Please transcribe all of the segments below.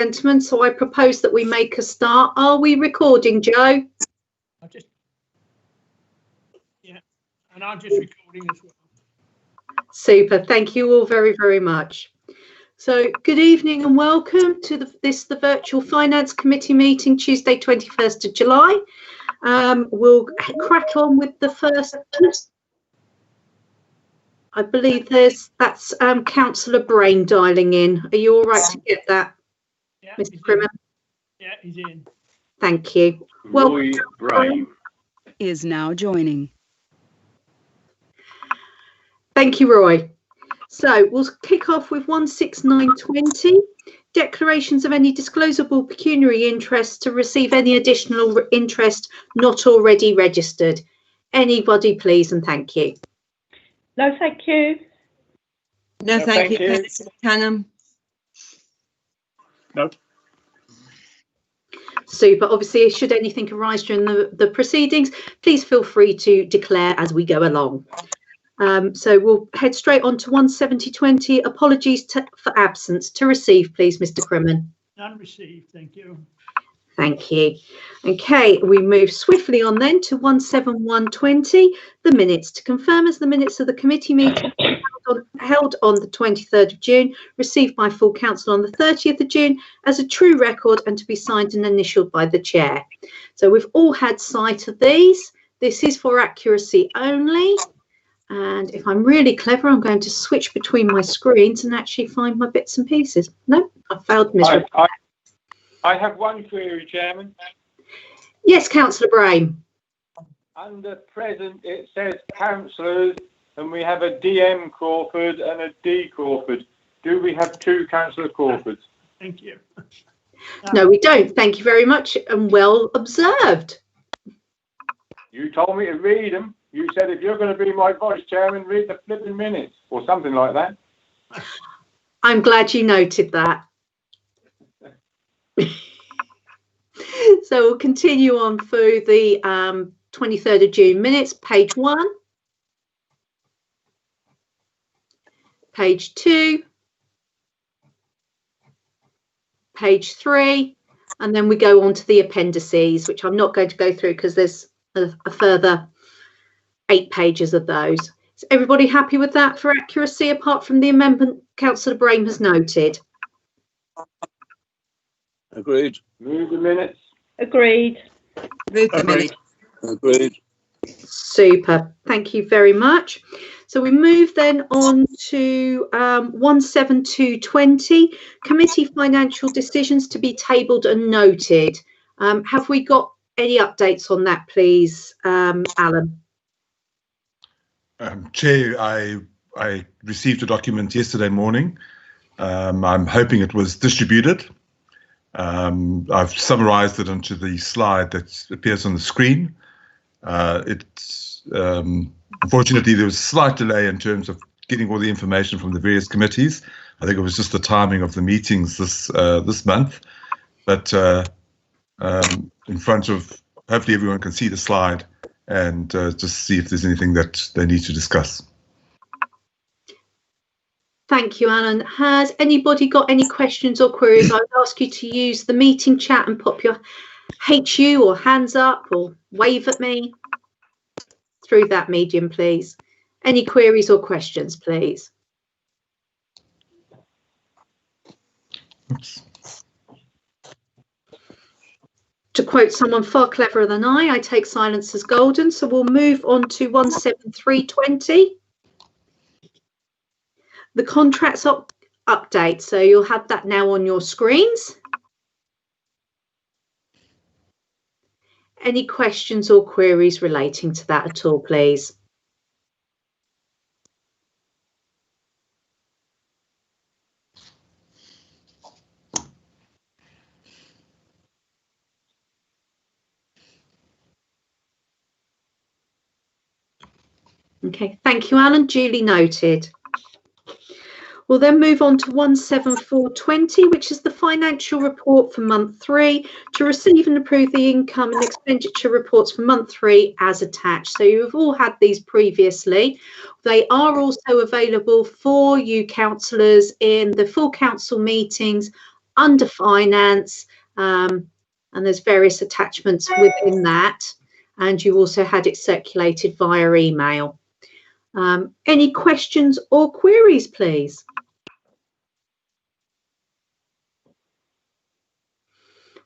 Gentlemen, so I propose that we make a start. Are we recording, Joe? I'm just recording as well. Super. Thank you all very, very much. So good evening and welcome to the virtual Finance Committee meeting, Tuesday, 21st of July. We'll crack on with the first. I believe that's Councillor Brain dialing in. Are you all right to get that, Yeah, Mr. Crimmen? Yeah, he's in. Thank you. Roy Brain is now joining. Thank you, Roy. So we'll kick off with 16920, declarations of any disclosable pecuniary interest to receive any additional interest not already registered. Anybody, please, and thank you. No, thank you. No, thank you, Councillor Canham. Nope. Super. Obviously, should anything arise during the proceedings, please feel free to declare as we go along. So we'll head straight on to 17020. Apologies for absence. To receive, please, Mr. Crimmen. None received, thank you. Thank you. Okay, we move swiftly on then to 17120, the minutes. To confirm as the minutes of the committee meeting held on the 23rd of June, received by full council on the 30th of June as a true record and to be signed and initialled by the chair. So we've all had sight of these. This is for accuracy only. And if I'm really clever, I'm going to switch between my screens and actually find my bits and pieces. No, I failed miserably. I have one query, Chairman. Yes, Councillor Brain. Under present, it says councillors, and we have a DM Crawford and a D Crawford. Do we have two Councillor Crawfords? Thank you. No, we don't. Thank you very much and well observed. You told me to read them. You said if you're going to be my vice chairman, read the flipping minutes or something like that. I'm glad you noted that. So we'll continue on through the 23rd of June minutes, page 1, page 2, page 3, and then we go on to the appendices, which I'm not going to go through because there's a further 8 pages of those. Is everybody happy with that for accuracy, apart from the amendment Councillor Brain has noted? Agreed. Move the minutes. Agreed. Move the minutes. Agreed. Super. Thank you very much. So we move then on to 17220, committee financial decisions to be tabled and noted. Have we got any updates on that, please, Alan? Chair, I received a document yesterday morning. I'm hoping it was distributed. I've summarised it onto the slide that appears on the screen. Unfortunately, there was a slight delay in terms of getting all the information from the various committees. I think it was just the timing of the meetings this month. But in front of, hopefully everyone can see the slide and just see if there's anything that they need to discuss. Thank you, Alan. Has anybody got any questions or queries? I would ask you to use the meeting chat and pop your HU or hands up or wave at me through that medium, please. Any queries or questions, please? Oops. To quote someone far cleverer than I take silence as golden. So we'll move on to 17320. The contracts update. So you'll have that now on your screens. Any questions or queries relating to that at all, please? Okay, thank you, Alan. Duly noted. We'll then move on to 17420, which is the financial report for month 3, to receive and approve the income and expenditure reports for month 3 as attached. So you've all had these previously. They are also available for you councillors in the full council meetings under finance, and there's various attachments within that. And you also had it circulated via email. Any questions or queries, please?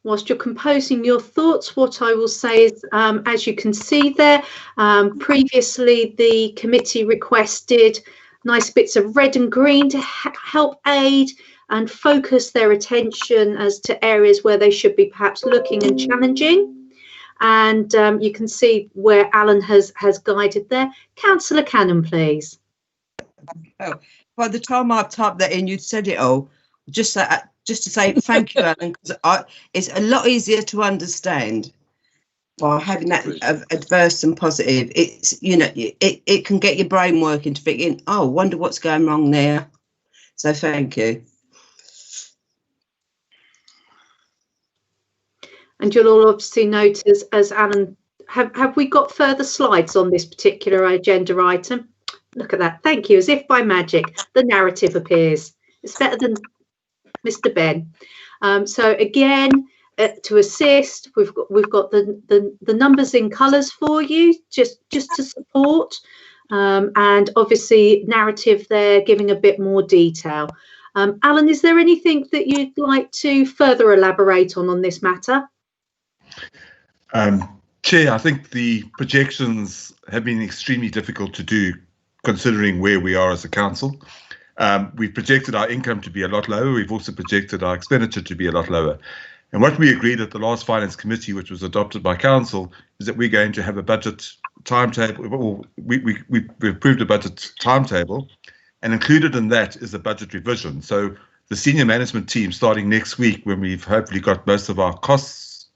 Whilst you're composing your thoughts, what I will say is, as you can see there, previously the committee requested nice bits of red and green to help aid and focus their attention as to areas where they should be perhaps looking and challenging. And you can see where Alan has guided there. Councillor Cannon, please. Oh, by the time I've typed that in, you'd said it all. Just to say thank you, Alan, because it's a lot easier to understand by having that adverse and positive. It's, you know, it can get your brain working to thinking, oh, wonder what's going wrong there. So thank you. And you'll all obviously notice, as Alan, have we got further slides on this particular agenda item? Look at that. Thank you. As if by magic, the narrative appears. It's better than Mr. Ben. So again, to assist, we've got the numbers in colours for you, just to support, and obviously narrative there, giving a bit more detail. Alan, is there anything that you'd like to further elaborate on this matter? Chair, I think the projections have been extremely difficult to do, considering where we are as a council. We've projected our income to be a lot lower. We've also projected our expenditure to be a lot lower. And what we agreed at the last Finance Committee, which was adopted by Council, is that we're going to have a budget timetable. Or we approved a budget timetable, and included in that is a budget revision. So the senior management team, starting next week, when we've hopefully got most of our costs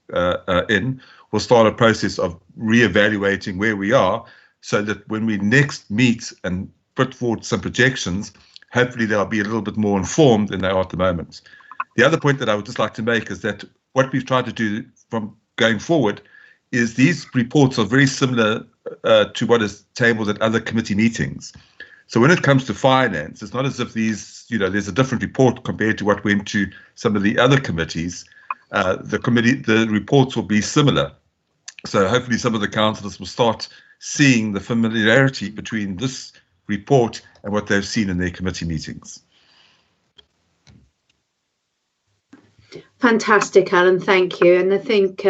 in, will start a process of re-evaluating where we are, so that when we next meet and put forward some projections, hopefully they'll be a little bit more informed than they are at the moment. The other point that I would just like to make is that what we've tried to do from going forward is these reports are very similar to what is tabled at other committee meetings. So when it comes to finance, it's not as if these, you know, there's a different report compared to what went to some of the other committees. The reports will be similar. So hopefully some of the councillors will start seeing the familiarity between this report and what they've seen in their committee meetings. Fantastic, Alan, thank you. And I think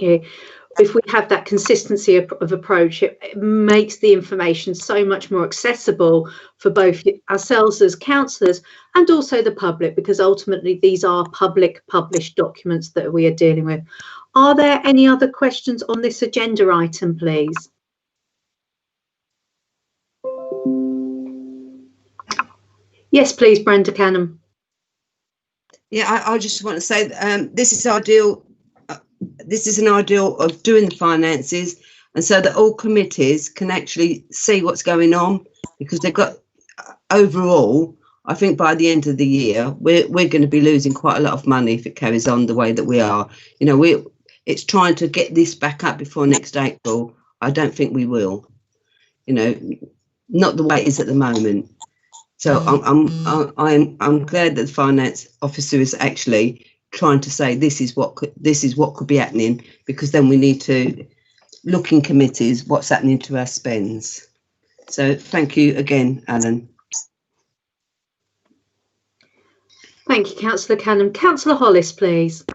if we have that consistency of approach, it makes the information so much more accessible for both ourselves as councillors and also the public, because ultimately these are public published documents that we are dealing with. Are there any other questions on this agenda item, please? Yes, please, Brenda Cannon. Yeah, I just want to say this is ideal. This is an ideal of doing the finances, and so that all committees can actually see what's going on, because they've got overall, I think by the end of the year, we're going to be losing quite a lot of money if it carries on the way that we are. You know, it's trying to get this back up before next April. I don't think we will. You know, not the way it is at the moment. So I'm glad that the finance officer is actually trying to say this is what could be happening, because then we need to look in committees what's happening to our spends. So thank you again, Alan. Thank you, Councillor Cannon. Councillor Hollis, please.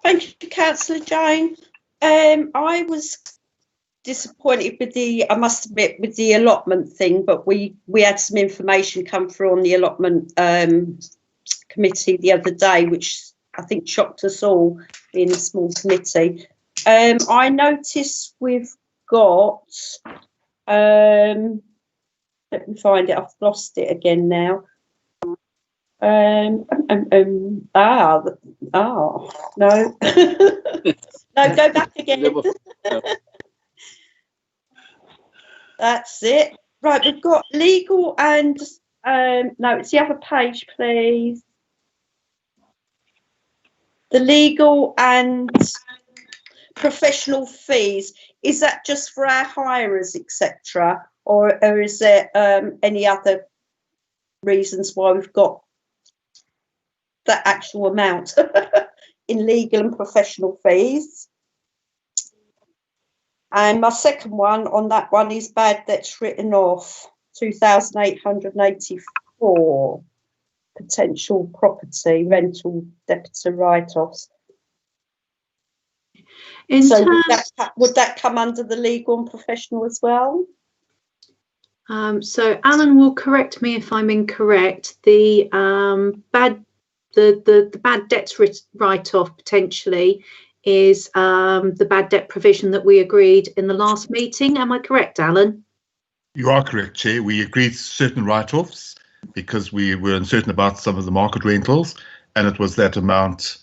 Thank you, Councillor Jane. I was disappointed with I must admit, with the allotment thing, but we had some information come through on the allotment committee the other day, which I think shocked us all in a small committee. I noticed we've got, let me find it, I've lost it again now. No. No, go back again. That's it. Right, we've got legal and no, it's the other page, please. The legal and professional fees. Is that just for our hirers, etc., or is there any other reasons why we've got that actual amount in legal and professional fees. And my second one on that one is bad debts written off, 2,884 potential property rental debtor write-offs. So would that come under the legal and professional as well? So Alan will correct me if I'm incorrect. The bad debts write-off potentially is the bad debt provision that we agreed in the last meeting. Am I correct, Alan? You are correct, Chair. We agreed certain write-offs because we were uncertain about some of the market rentals, and it was that amount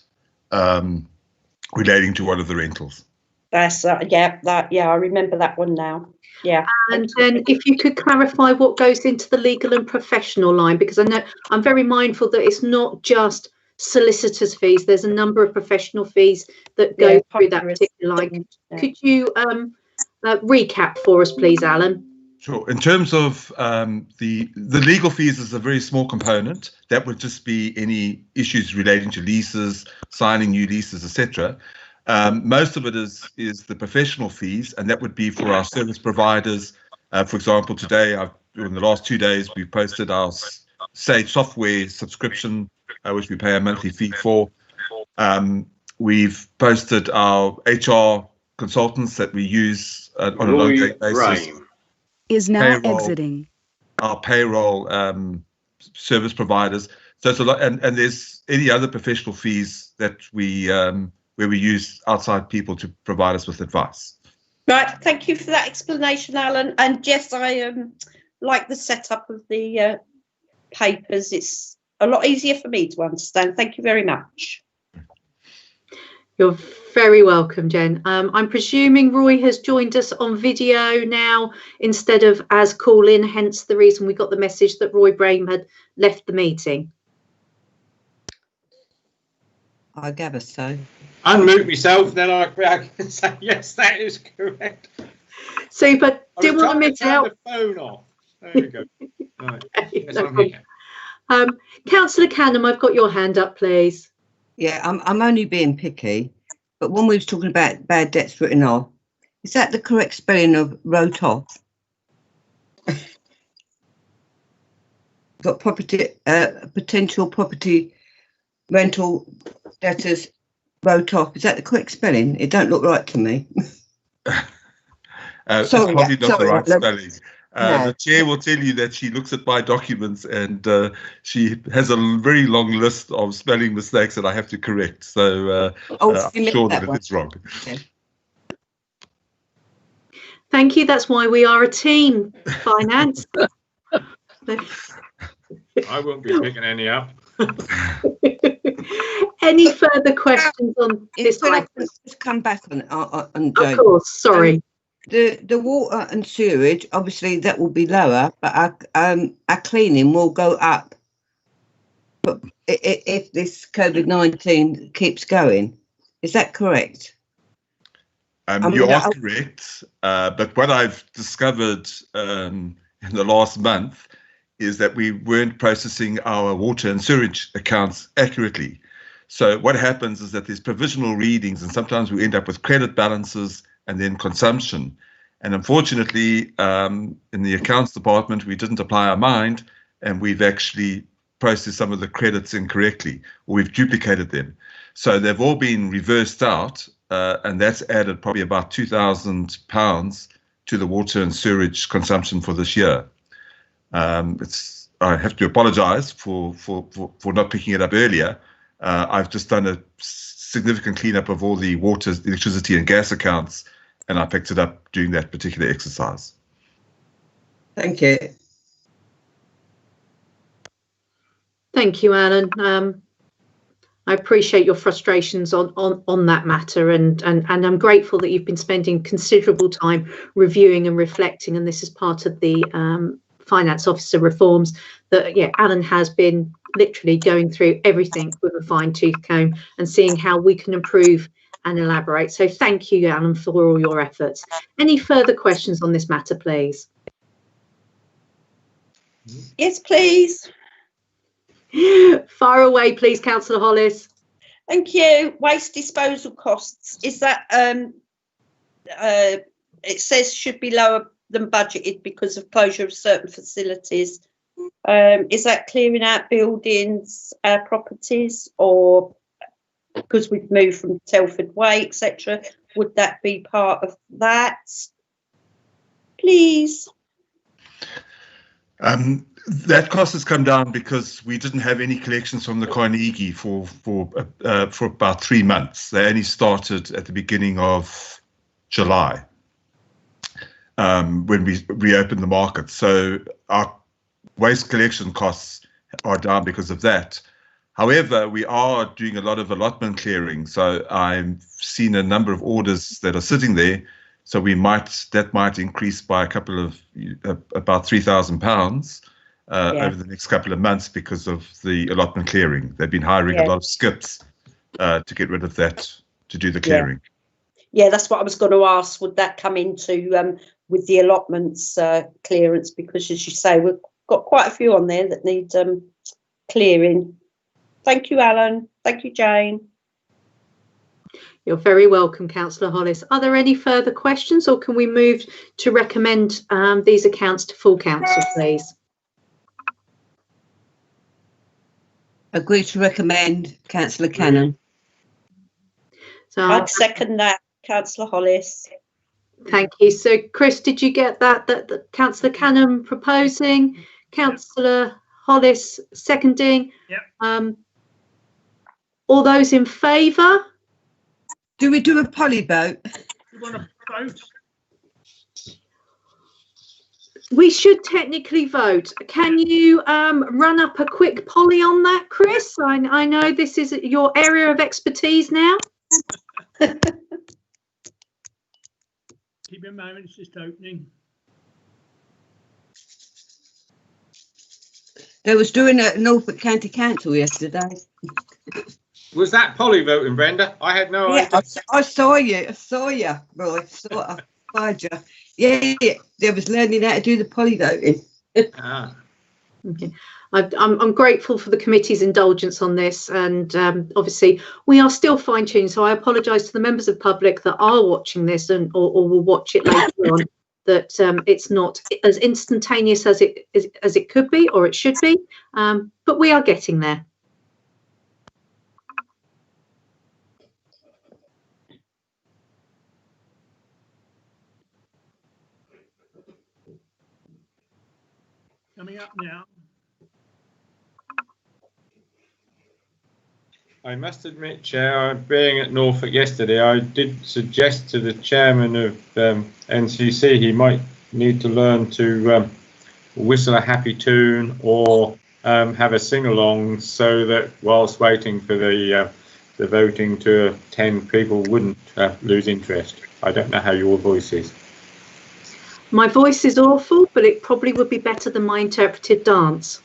relating to one of the rentals. That's yeah, I remember that one now. Yeah. And then if you could clarify what goes into the legal and professional line, because I know I'm very mindful that it's not just solicitors' fees. There's a number of professional fees that go through that particular line. Could you recap for us, please, Alan? Sure. In terms of the legal fees is a very small component. That would just be any issues relating to leases, signing new leases, etc. Most of it is the professional fees, and that would be for our service providers. For example, today, in the last 2 days, we've posted our Sage software subscription, which we pay a monthly fee for. We've posted our HR consultants that we use on an ongoing basis. Is now exiting. Our payroll service providers. So it's a lot, and there's any other professional fees that we where we use outside people to provide us with advice. Right, thank you for that explanation, Alan. And yes, I like the setup of the papers. It's a lot easier for me to understand. Thank you very much. You're very welcome, Jen. I'm presuming Roy has joined us on video now instead of as call-in, hence the reason we got the message that Roy Brame had left the meeting. I gather so. Unmute myself, then I can say yes, that is correct. Super. Do you want to miss out? The phone off. There we go. Right. Yes, No I'm here. Councillor Canham, I've got your hand up, please. Yeah, I'm only being picky, but when we was talking about bad debts written off, is that the correct spelling of wrote off? Got property, potential property rental debtors wrote off. Is that the correct spelling? It don't look right to me. It's Sorry, probably not the right no. spelling. No. The chair will tell you that she looks at my documents and she has a very long list of spelling mistakes that I have to correct. So I'm sure that it is wrong. Okay. Thank you. That's why we are a team, finance. I won't be picking any up. Any further questions on this Can I item? just come back on Of Joe? course, sorry. The water and sewerage, obviously that will be lower, but our cleaning will go up. But if this COVID-19 keeps going, is that correct? You are correct, but what I've discovered in the last month is that we weren't processing our water and sewage accounts accurately. So what happens is that there's provisional readings, and sometimes we end up with credit balances and then consumption. And unfortunately, in the accounts department, we didn't apply our mind, and we've actually processed some of the credits incorrectly, or we've duplicated them. So they've all been reversed out, and that's added probably about £2,000 to the water and sewage consumption for this year. I have to apologise for not picking it up earlier. I've just done a significant cleanup of all the water, electricity and gas accounts, and I picked it up during that particular exercise. Thank you. Thank you, Alan. I appreciate your frustrations on that matter, and I'm grateful that you've been spending considerable time reviewing and reflecting, and this is part of the finance officer reforms that Alan has been literally going through everything with a fine-tooth comb and seeing how we can improve and elaborate. So thank you, Alan, for all your efforts. Any further questions on this matter, please? Yes, please. Far away, please, Councillor Hollis. Thank you. Waste disposal costs. Is that it says should be lower than budgeted because of closure of certain facilities. Is that clearing out buildings, properties, or because we've moved from Telford Way, etc.? Would that be part of that? Please. That cost has come down because we didn't have any collections from the Carnegie for about 3 months. They only started at the beginning of July when we reopened the market. So our waste collection costs are down because of that. However, we are doing a lot of allotment clearing. So I've seen a number of orders that are sitting there. So that might increase by about £3,000 over the next couple of months because of the allotment clearing. They've been hiring a lot of skips to get rid of that, to do the clearing. Yeah, that's what I was going to ask. Would that come into with the allotments clearance? Because as you say, we've got quite a few on there that need clearing. Thank you, Alan. Thank you, Jane. You're very welcome, Councillor Hollis. Are there any further questions, or can we move to recommend these accounts to full council, please? Agree to recommend, Councillor Cannon. So I'd second that, Councillor Hollis. Thank you. So, Chris, did you get that? That Councillor Cannon proposing, Councillor Hollis seconding. Yep. All those in favour? Do we do a poly vote? You want to vote? We should technically vote. Can you run up a quick poly on that, Chris? I know this is your area of expertise now. Keep a moment, it's just opening. They was doing it at Norfolk County Council yesterday. Was that poly voting, Brenda? I had no idea. I saw you. Roy. I fired you. Yeah, they was learning how to do the poly voting. Ah. Okay. I'm grateful for the committee's indulgence on this, and obviously we are still fine-tuning, so I apologise to the members of the public that are watching this or will watch it later on, that it's not as instantaneous as it could be or it should be, but we are getting there. Coming up now. I must admit, Chair, being at Norfolk yesterday, I did suggest to the chairman of NCC he might need to learn to whistle a happy tune or have a sing-along so that whilst waiting for the voting to attend, people wouldn't lose interest. I don't know how your voice is. My voice is awful, but it probably would be better than my interpreted dance.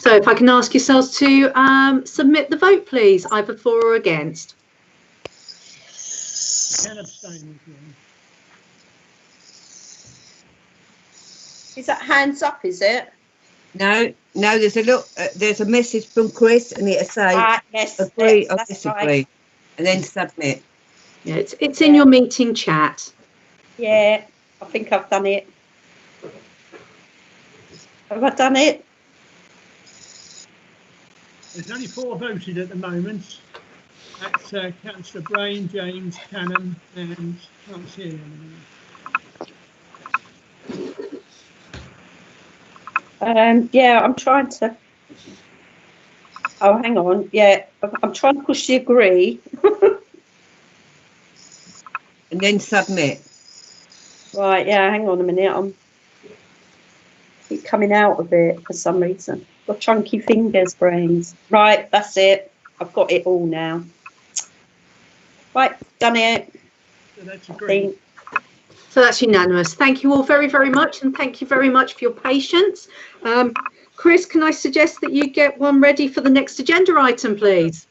So if I can ask yourselves to submit the vote, please, either for or against. Can abstain as well. Is that hands up, is it? No, there's a look. There's a message from Chris, and it'll say yes, agree or that's disagree, right. and then submit. Yeah, it's in your meeting chat. Yeah, I think I've done it. Have I done it? There's only 4 voted at the moment. That's Councillor Brain, James, Cannon, and can't see anyone. Yeah, I'm trying to. Oh, hang on. Yeah, I'm trying to push the agree. And then submit. Right, yeah, hang on a minute. I'm keep coming out of it for some reason. Got chunky fingers, Brains. Right, that's it. I've got it all now. Right, done it. So that's agreed. So that's unanimous. Thank you all very, very much, and thank you very much for your patience. Chris, can I suggest that you get one ready for the next agenda item, please?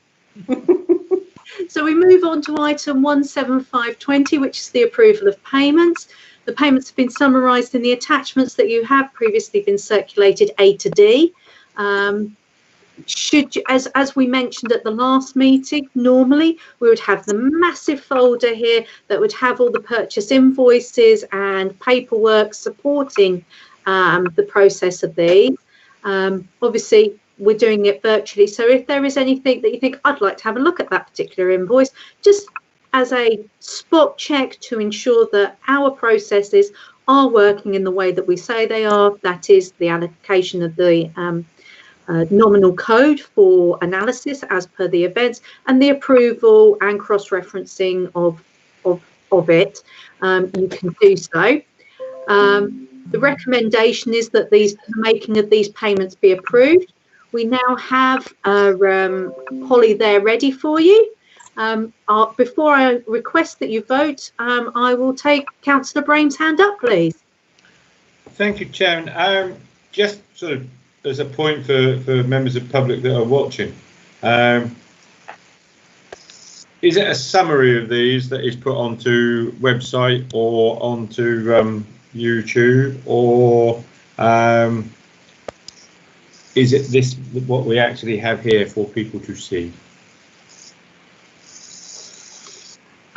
So we move on to item 17520, which is the approval of payments. The payments have been summarised in the attachments that you have previously been circulated A to D. Should you, as we mentioned at the last meeting, normally we would have the massive folder here that would have all the purchase invoices and paperwork supporting the process of these. Obviously, we're doing it virtually, so if there is anything that you think I'd like to have a look at that particular invoice, just as a spot check to ensure that our processes are working in the way that we say they are, that is the allocation of the nominal code for analysis as per the events, and the approval and cross-referencing of it, you can do so. The recommendation is that the making of these payments be approved. We now have Holly there ready for you. Before I request that you vote, I will take Councillor Brain's hand up, please. Thank you, Chairman. Just sort of as a point for members of the public that are watching, is it a summary of these that is put onto website or onto YouTube, or is it this what we actually have here for people to see?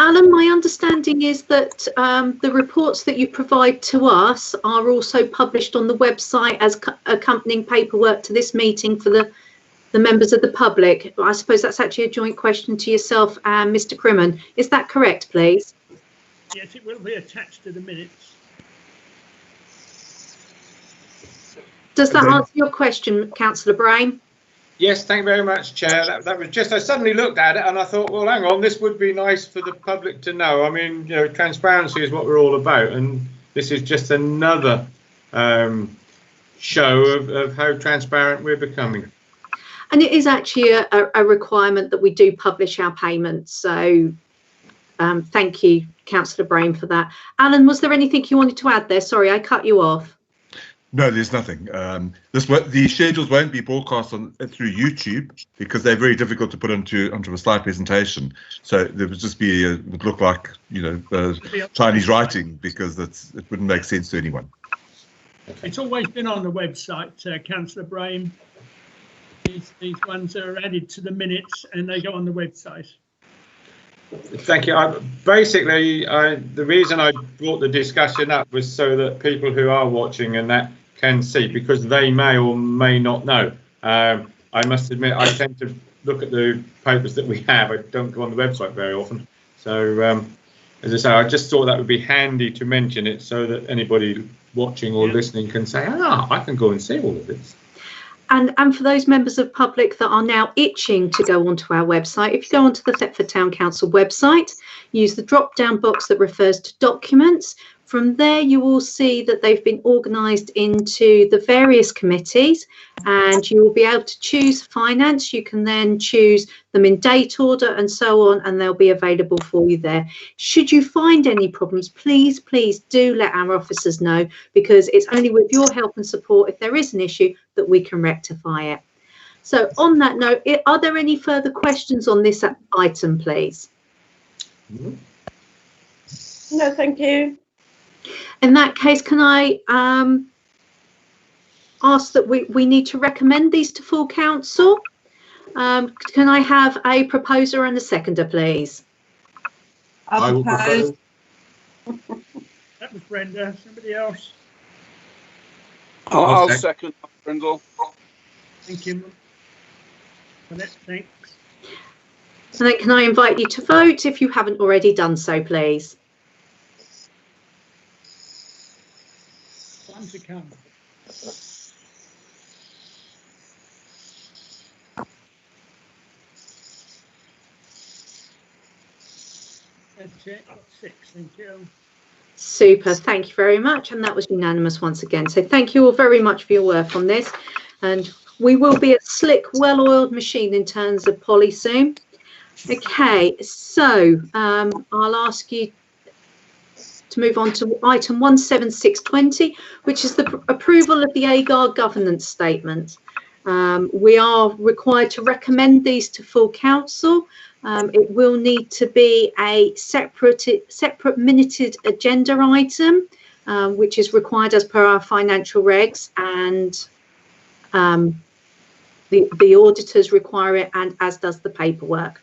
Alan, my understanding is that the reports that you provide to us are also published on the website as accompanying paperwork to this meeting for the members of the public. I suppose that's actually a joint question to yourself and Mr. Crimmen. Is that correct, please? Yes, it will be attached to the minutes. Does that answer your question, Councillor Brain? Yes, thank you very much, Chair. That was just, I suddenly looked at it and I thought, well, hang on, this would be nice for the public to know. I mean, you know, transparency is what we're all about, and this is just another show of how transparent we're becoming. And it is actually a requirement that we do publish our payments. So thank you, Councillor Brain, for that. Alan, was there anything you wanted to add there? Sorry, I cut you off. No, there's nothing. The schedules won't be broadcast through YouTube because they're very difficult to put onto a slide presentation. So there would just be it would look like, you know, Chinese writing, because it wouldn't make sense to anyone. It's always been on the website, Councillor Brain. These ones are added to the minutes and they go on the website. Thank you. Basically, the reason I brought the discussion up was so that people who are watching and that can see, because they may or may not know. I must admit, I tend to look at the papers that we have. I don't go on the website very often. So, as I say, I just thought that would be handy to mention it so that anybody watching or listening can say, I can go and see all of this. And for those members of public that are now itching to go onto our website, if you go onto the Thetford Town Council website, use the drop-down box that refers to documents. From there, you will see that they've been organised into the various committees, and you will be able to choose finance. You can then choose them in date order and so on, and they'll be available for you there. Should you find any problems, please do let our officers know, because it's only with your help and support, if there is an issue, that we can rectify it. So on that note, are there any further questions on this item, please? No, thank you. In that case, can I ask that we need to recommend these to full council? Can I have a proposer and a seconder, please? I will propose. That was Brenda. Somebody else? I'll second Brindle. Thank you. Thanks. And then can I invite you to vote if you haven't already done so, please? Time to come. That's it. Got 6. Thank you. Super, thank you very much, and that was unanimous once again. So thank you all very much for your work on this, and we will be a slick, well-oiled machine in terms of Polly soon. Okay, so I'll ask you to move on to item 17620, which is the approval of the AGAR governance statement. We are required to recommend these to full council. It will need to be a separate minuted agenda item, which is required as per our financial regs, and the auditors require it, and as does the paperwork.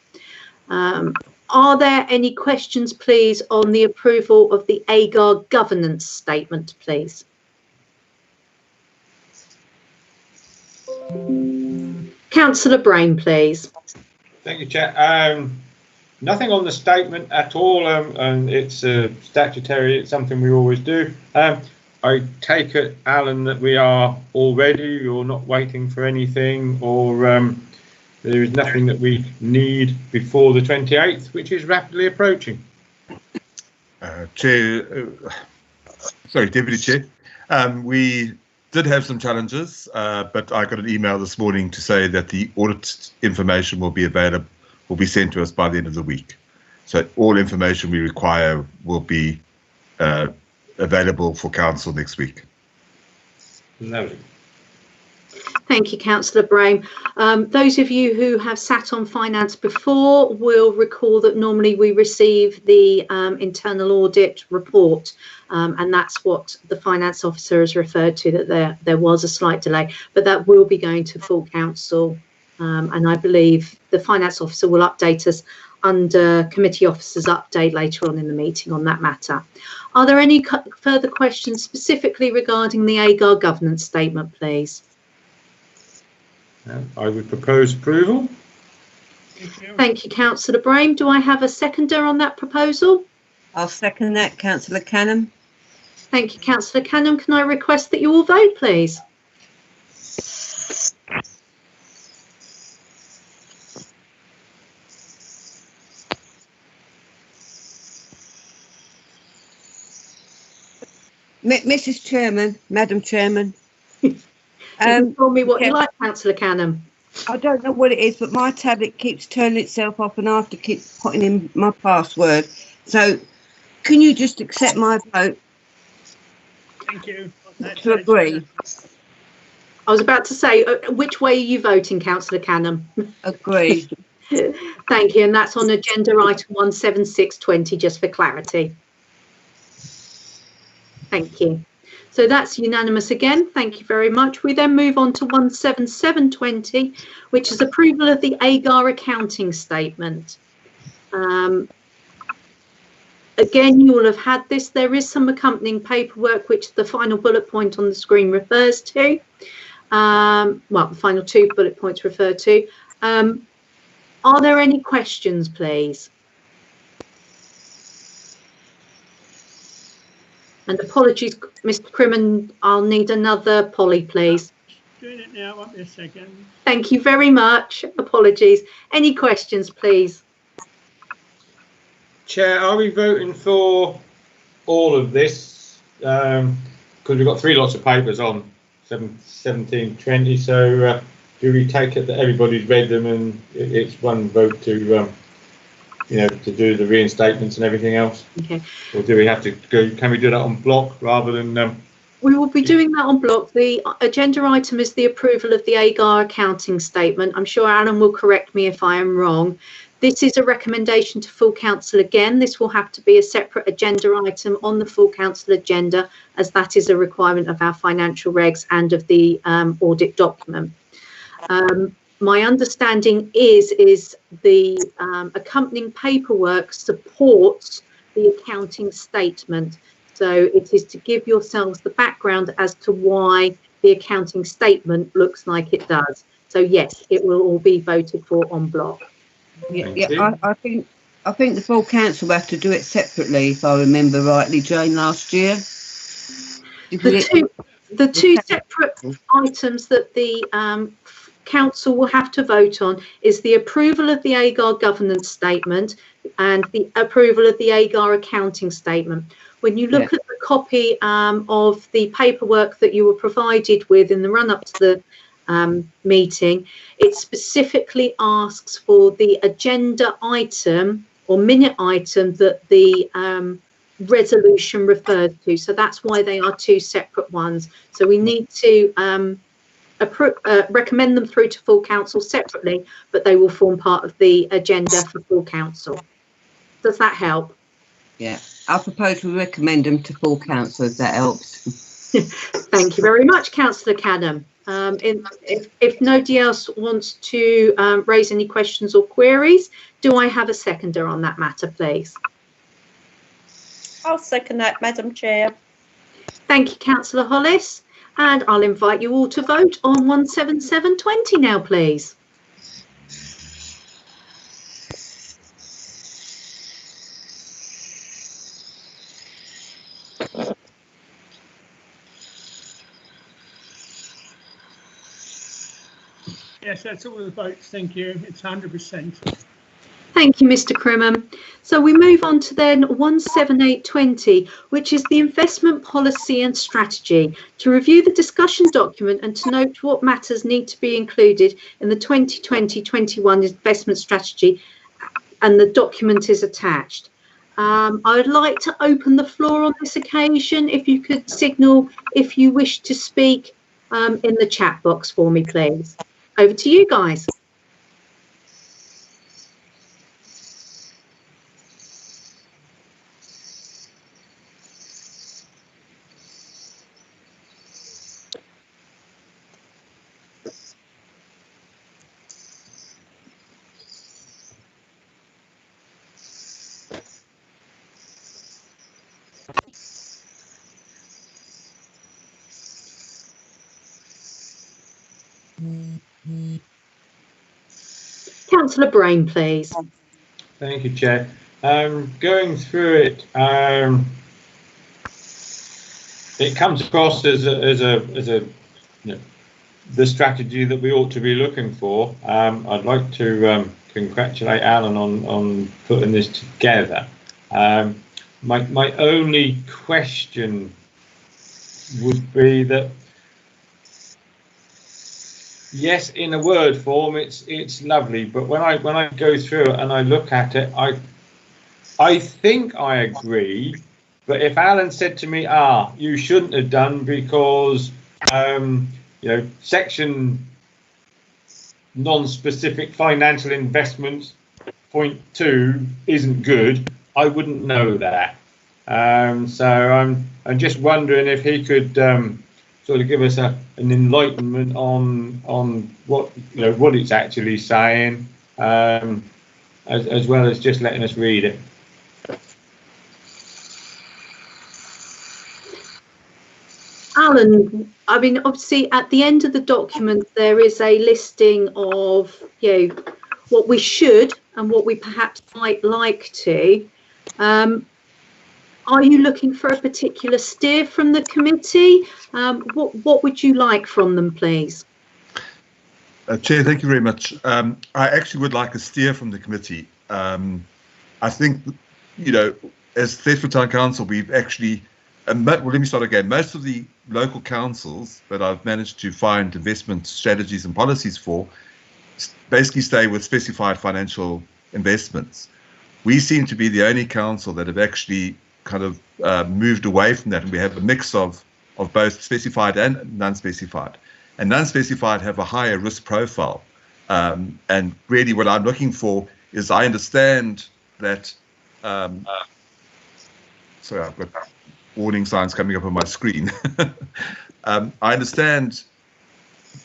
Are there any questions, please, on the approval of the AGAR governance statement, please? Councillor Brain, please. Thank you, Chair. Nothing on the statement at all, and it's statutory. It's something we always do. I take it, Alan, that we are all ready. You're not waiting for anything, or there is nothing that we need before the 28th, which is rapidly approaching. Deputy Chair, we did have some challenges, but I got an email this morning to say that the audit information will be available, will be sent to us by the end of the week. So all information we require will be available for council next week. Lovely. Thank you, Councillor Brain. Those of you who have sat on finance before will recall that normally we receive the internal audit report, and that's what the finance officer has referred to, that there was a slight delay, but that will be going to full council, and I believe the finance officer will update us under committee officers update later on in the meeting on that matter. Are there any further questions specifically regarding the AGAR governance statement, please? I would propose approval. Thank you, Councillor Brain. Do I have a seconder on that proposal? I'll second that, Councillor Canham. Thank you, Councillor Canham. Can I request that you all vote, please? Mrs. Chairman, Madam Chairman. Tell me what you like, Councillor Canham. I don't know what it is, but my tablet keeps turning itself off and I have to keep putting in my password. So can you just accept my vote? Thank you. To agree. I was about to say, which way are you voting, Councillor Canham? Agree. Thank you. And that's on agenda item 17620, just for clarity. Thank you. So that's unanimous again. Thank you very much. We then move on to 17720, which is approval of the AGAR accounting statement. Again, you will have had this. There is some accompanying paperwork, which the final bullet point on the screen refers to. Well, the final two bullet points refer to. Are there any questions, please? And apologies, Mr. Crimmen, I'll need another Polly, please. Doing it now, won't be a second. Thank you very much. Apologies. Any questions, please? Chair, are we voting for all of this? Because we've got three lots of papers on 1720, so do we take it that everybody's read them and it's one vote to to do the reinstatements and everything else? Okay. Or do we have to go? Can we do that on block rather than? We will be doing that on block. The agenda item is the approval of the AGAR accounting statement. I'm sure Alan will correct me if I am wrong. This is a recommendation to full council again. This will have to be a separate agenda item on the full council agenda, as that is a requirement of our financial regs and of the audit document. My understanding is the accompanying paperwork supports the accounting statement. So it is to give yourselves the background as to why the accounting statement looks like it does. So yes, it will all be voted for en bloc. Yeah, I think the full council have to do it separately, if I remember rightly, Jane, last year. The two separate items that the council will have to vote on is the approval of the AGAR governance statement and the approval of the AGAR accounting statement. When you look at the copy of the paperwork that you were provided with in the run-up to the meeting, it specifically asks for the agenda item or minute item that the resolution refers to. So that's why they are two separate ones. So we need to recommend them through to full council separately, but they will form part of the agenda for full council. Does that help? Yeah, I propose we recommend them to full council if that helps. Thank you very much, Councillor Canham. If nobody else wants to raise any questions or queries, do I have a seconder on that matter, please? I'll second that, Madam Chair. Thank you, Councillor Hollis. And I'll invite you all to vote on 17720 now, please. Yes, that's all the votes. Thank you. It's 100%. Thank you, Mr. Crimham. So we move on to then 17820, which is the investment policy and strategy, to review the discussion document and to note what matters need to be included in the 2020-21 investment strategy, and the document is attached. I would like to open the floor on this occasion. If you could signal if you wish to speak in the chat box for me, please. Over to you guys. Councillor Brain, please. Thank you, Chair. Going through it, it comes across as a the strategy that we ought to be looking for. I'd like to congratulate Alan on putting this together. My only question would be that, yes, in a word form, it's lovely, but when I go through it and I look at it, I think I agree. But if Alan said to me, you shouldn't have done because section non-specific financial investments .2 isn't good, I wouldn't know that. So I'm just wondering if he could sort of give us an enlightenment on what what it's actually saying, as well as just letting us read it. Alan, I mean, obviously at the end of the document there is a listing of what we should and what we perhaps might like to. Are you looking for a particular steer from the committee? What would you like from them, please? Chair, thank you very much. I actually would like a steer from the committee. I think, as Thetford Town Council, we've actually, well, let me start again. Most of the local councils that I've managed to find investment strategies and policies for basically stay with specified financial investments. We seem to be the only council that have actually kind of moved away from that, and we have a mix of both specified and non-specified. And non-specified have a higher risk profile. And really what I'm looking for is, I understand that, sorry, I've got warning signs coming up on my screen. I understand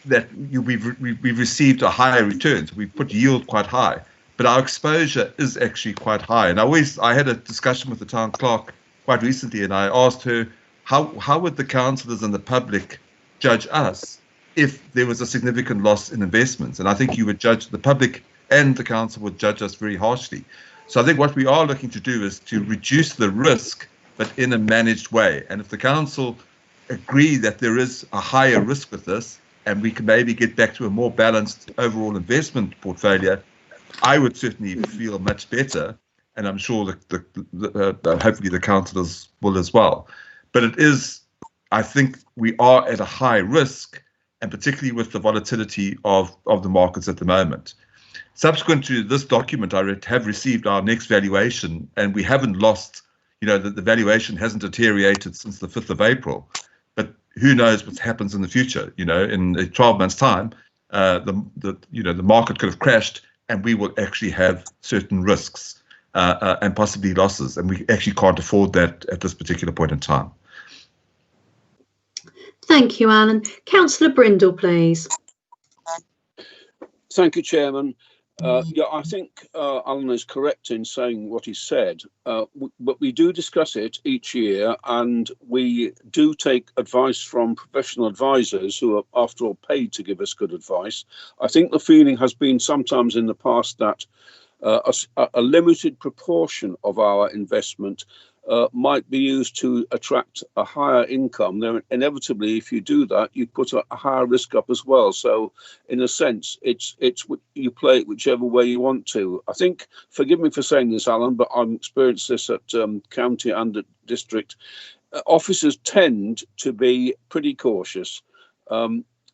that we've received a higher return, so we've put yield quite high, but our exposure is actually quite high. And I had a discussion with the town clerk quite recently, and I asked her, how would the councillors and the public judge us if there was a significant loss in investments? And I think you would judge, the public and the council would judge us very harshly. So I think what we are looking to do is to reduce the risk, but in a managed way. And if the council agree that there is a higher risk with this, and we can maybe get back to a more balanced overall investment portfolio, I would certainly feel much better. And I'm sure that hopefully the councillors will as well. But it is, I think we are at a high risk, and particularly with the volatility of the markets at the moment. Subsequent to this document, I have received our next valuation, and we haven't lost, the valuation hasn't deteriorated since the 5th of April. But who knows what happens in the future? You know, in 12 months' time, the market could have crashed, and we will actually have certain risks and possibly losses, and we actually can't afford that at this particular point in time. Thank you, Alan. Councillor Brindle, please. Thank you, Chairman. Yeah, I think Alan is correct in saying what he said, but we do discuss it each year, and we do take advice from professional advisors who are, after all, paid to give us good advice. I think the feeling has been sometimes in the past that a limited proportion of our investment might be used to attract a higher income. Then inevitably, if you do that, you put a higher risk up as well. So, in a sense, it's you play it whichever way you want to. I think, forgive me for saying this, Alan, but I've experienced this at county and at district. Officers tend to be pretty cautious.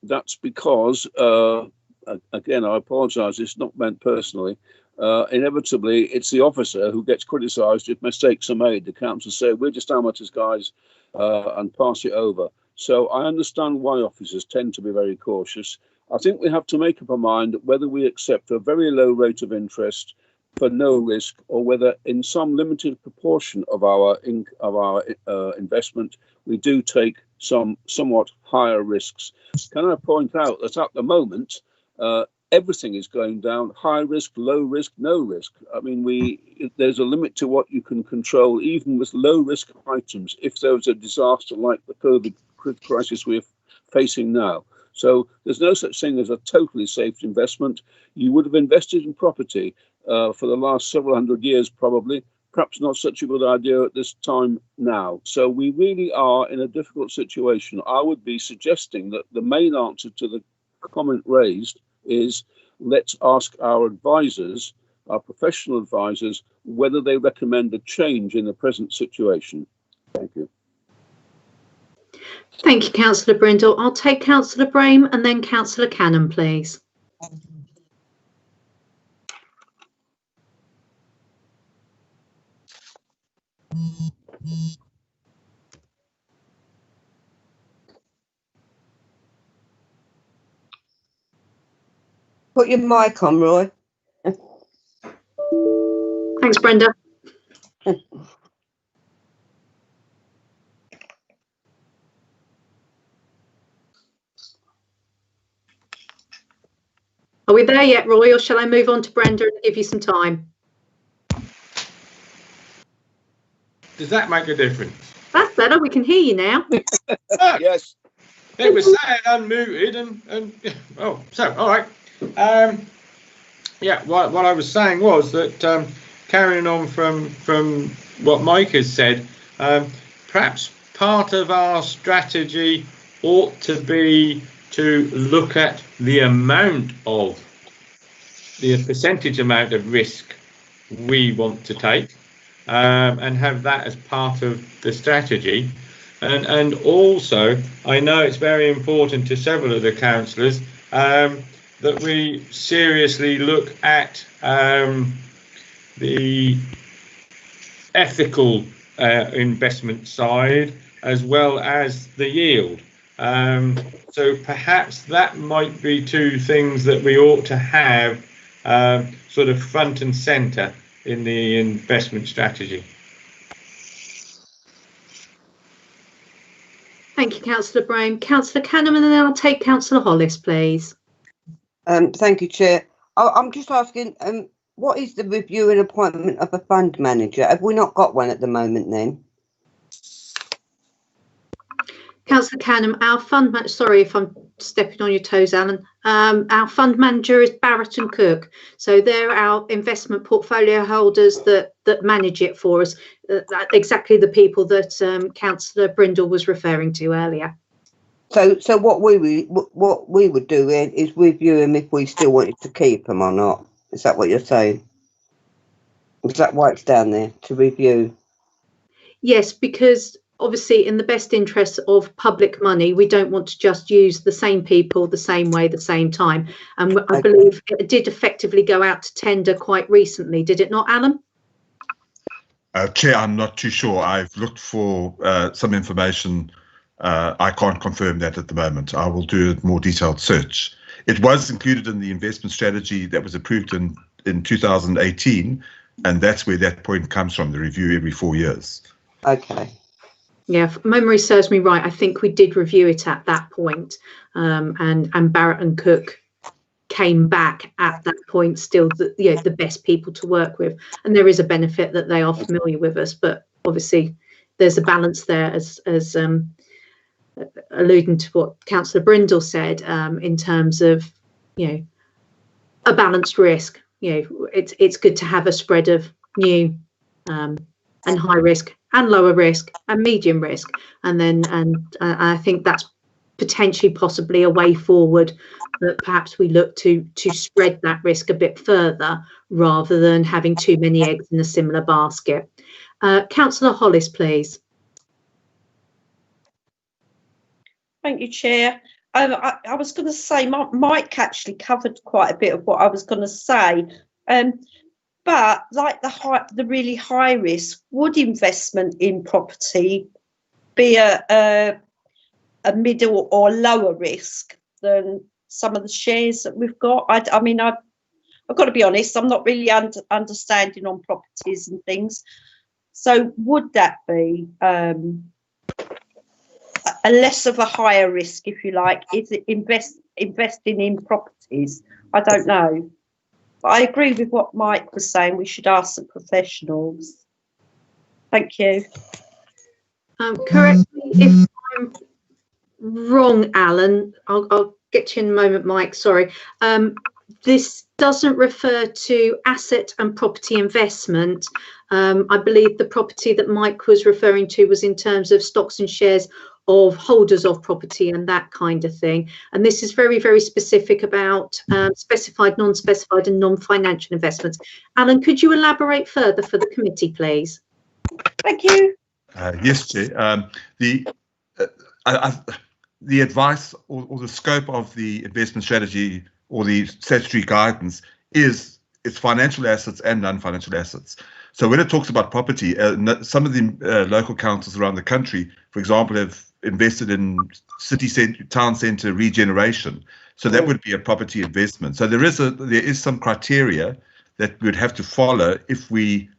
That's because, again, I apologise. It's not meant personally. Inevitably, it's the officer who gets criticised if mistakes are made. The council say, we're just amateurs, guys, and pass it over. So I understand why officers tend to be very cautious. I think we have to make up our mind whether we accept a very low rate of interest for no risk, or whether in some limited proportion of our investment, we do take some somewhat higher risks. Can I point out that at the moment, everything is going down, high risk, low risk, no risk. I mean, there's a limit to what you can control, even with low risk items, if there was a disaster like the COVID crisis we're facing now. So there's no such thing as a totally safe investment. You would have invested in property for the last several hundred years, probably. Perhaps not such a good idea at this time now. So we really are in a difficult situation. I would be suggesting that the main answer to the comment raised is, let's ask our advisors, our professional advisors, whether they recommend a change in the present situation. Thank you. Thank you, Councillor Brindle. I'll take Councillor Brame and then Councillor Cannon, please. Put your mic on, Roy. Thanks, Brenda. Are we there yet, Roy, or shall I move on to Brenda and give you some time? Does that make a difference? That's better. We can hear you now. Yes. It was saying unmuted and oh, so all right. Yeah, what I was saying was that carrying on from what Mike has said, perhaps part of our strategy ought to be to look at the percentage amount of risk we want to take, and have that as part of the strategy. And also, I know it's very important to several of the councillors that we seriously look at the ethical investment side as well as the yield. So perhaps that might be two things that we ought to have sort of front and centre in the investment strategy. Thank you, Councillor Brame. Councillor Cannon, and then I'll take Councillor Hollis, please. Thank you, Chair. I'm just asking, what is the review and appointment of a fund manager? Have we not got one at the moment then? Councillor Cannon, our fund manager, sorry if I'm stepping on your toes, Alan. Our fund manager is Barrett and Cook. So they're our investment portfolio holders that manage it for us. Exactly the people that Councillor Brindle was referring to earlier. So what we would do is review them if we still wanted to keep them or not. Is that what you're saying? Is that why it's down there, to review? Yes, because obviously in the best interest of public money, we don't want to just use the same people the same way, the same time. And I believe it did effectively go out to tender quite recently, did it not, Alan? Chair, I'm not too sure. I've looked for some information I can't confirm that at the moment. I will do a more detailed search. It was included in the investment strategy that was approved in 2018, and that's where that point comes from, the review every 4 years. Okay. Yeah, if memory serves me right, I think we did review it at that point, and Barrett and Cook came back at that point still the best people to work with, and there is a benefit that they are familiar with us, but obviously there's a balance there, as alluding to what Councillor Brindle said, in terms of a balanced risk. It's good to have a spread of new and high risk and lower risk and medium risk, and I think that's potentially possibly a way forward, that perhaps we look to spread that risk a bit further rather than having too many eggs in a similar basket. Councillor Hollis, please. Thank you, Chair. I was going to say Mike actually covered quite a bit of what I was going to say, but like the really high risk, would investment in property be a middle or lower risk than some of the shares that we've got? I mean, I've got to be honest, I'm not really understanding on properties and things. So would that be a less of a higher risk, if you like? Is it investing in properties? I don't know. But I agree with what Mike was saying. We should ask the professionals. Thank you. Correct me if I'm wrong, Alan. I'll get to you in a moment, Mike. Sorry. This doesn't refer to asset and property investment. I believe the property that Mike was referring to was in terms of stocks and shares of holders of property and that kind of thing. And this is very, very specific about specified, non-specified and non-financial investments. Alan, could you elaborate further for the committee, please? Thank you. Yes, Chair. The advice or the scope of the investment strategy or the statutory guidance is it's financial assets and non-financial assets. So when it talks about property, some of the local councils around the country, for example, have invested in town centre regeneration. So that would be a property investment. So there is some criteria that we'd have to follow if we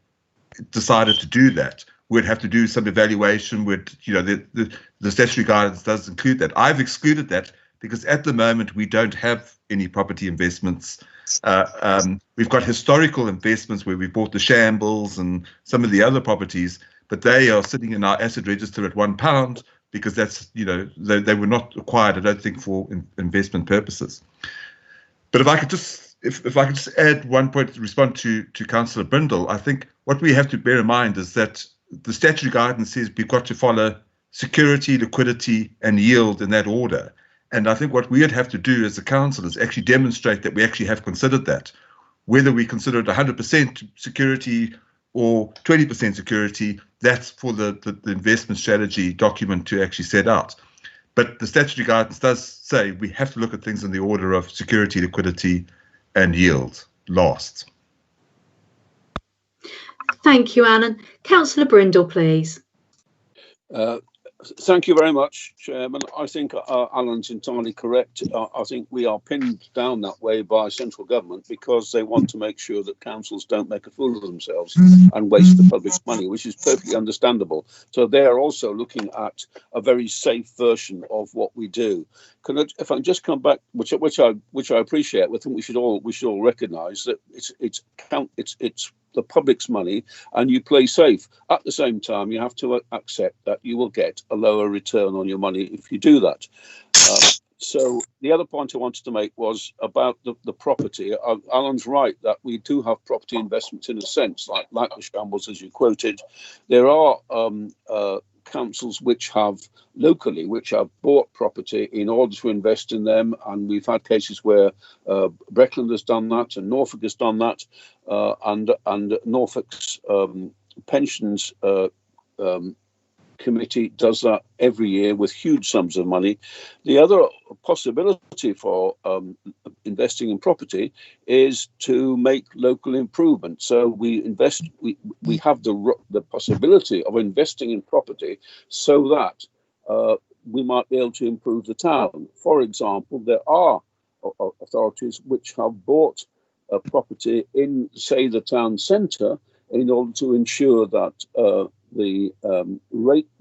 decided to do that. We'd have to do some evaluation. The statutory guidance does include that. I've excluded that because at the moment we don't have any property investments. We've got historical investments where we bought the Shambles and some of the other properties, but they are sitting in our asset register at £1 because that's, they were not acquired, I don't think, for investment purposes. But if I could just add one point to respond to Councillor Brindle, I think what we have to bear in mind is that the statutory guidance says we've got to follow security, liquidity and yield in that order. And I think what we'd have to do as a council is actually demonstrate that we actually have considered that. Whether we consider it 100% security or 20% security, that's for the investment strategy document to actually set out. But the statutory guidance does say we have to look at things in the order of security, liquidity and yield last. Thank you, Alan. Councillor Brindle, please. Thank you very much, Chairman. I think Alan's entirely correct. I think we are pinned down that way by central government because they want to make sure that councils don't make a fool of themselves and waste the public's money, which is perfectly understandable. So they're also looking at a very safe version of what we do. If I can just come back, which I appreciate, I think we should all recognise that it's the public's money and you play safe. At the same time, you have to accept that you will get a lower return on your money if you do that. So the other point I wanted to make was about the property. Alan's right that we do have property investments in a sense, like the Shambles, as you quoted. There are councils which have bought property in order to invest in them, and we've had cases where Breckland has done that and Norfolk has done that, and Norfolk's pensions committee does that every year with huge sums of money. The other possibility for investing in property is to make local improvements. So we have the possibility of investing in property so that we might be able to improve the town. For example, there are authorities which have bought a property in, say, the town centre in order to ensure that the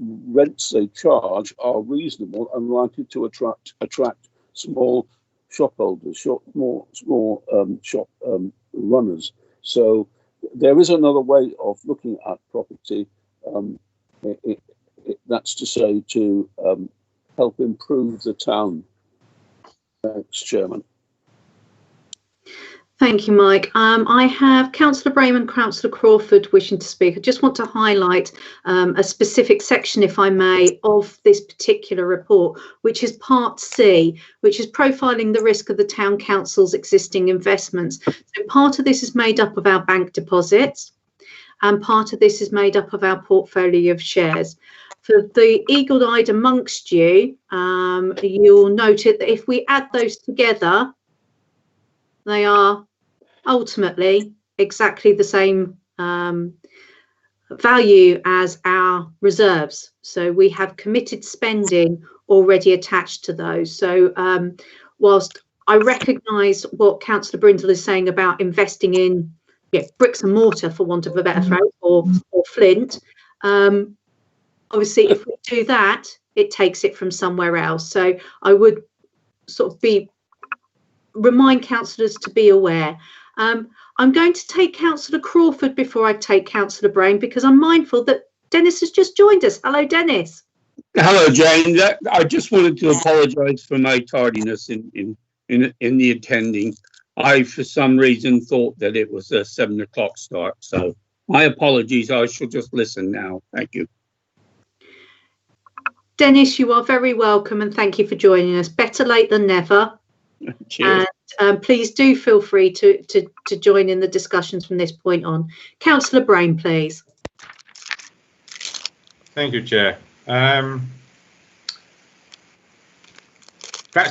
rents they charge are reasonable and likely to attract small shop holders, small shop runners. So there is another way of looking at property. That's to say, to help improve the town. Thanks, Chairman. Thank you, Mike. I have Councillor Brame and Councillor Crawford wishing to speak. I just want to highlight a specific section, if I may, of this particular report, which is Part C, which is profiling the risk of the Town Council's existing investments. So part of this is made up of our bank deposits, and part of this is made up of our portfolio of shares. For the eagle-eyed amongst you, you'll note it that if we add those together, they are ultimately exactly the same value as our reserves. So we have committed spending already attached to those. So whilst I recognise what Councillor Brindle is saying about investing in bricks and mortar, for want of a better phrase, or flint, obviously if we do that, it takes it from somewhere else. So I would sort of remind councillors to be aware. I'm going to take Councillor Crawford before I take Councillor Brame, because I'm mindful that Dennis has just joined us. Hello, Dennis. Hello, Jane. I just wanted to apologise for my tardiness in the attending. I, for some reason, thought that it was a 7 o'clock start. So my apologies. I shall just listen now. Thank you. Dennis, you are very welcome, and thank you for joining us. Better late than never. Cheers. And please do feel free to join in the discussions from this point on. Councillor Brame, please. Thank you, Chair. Perhaps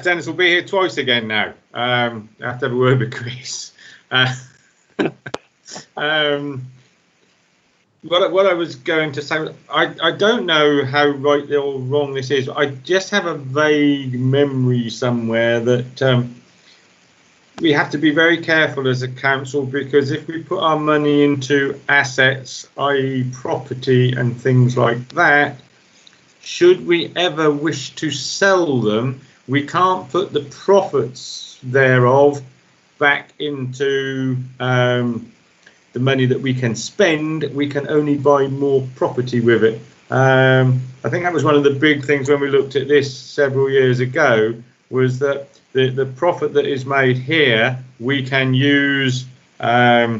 Dennis will be here twice again now. I have to have a word with Chris. What I was going to say, I don't know how right or wrong this is. I just have a vague memory somewhere that we have to be very careful as a council, because if we put our money into assets, i.e. property and things like that, should we ever wish to sell them, we can't put the profits thereof back into the money that we can spend. We can only buy more property with it. I think that was one of the big things when we looked at this several years ago, was that the profit that is made here, we can use, I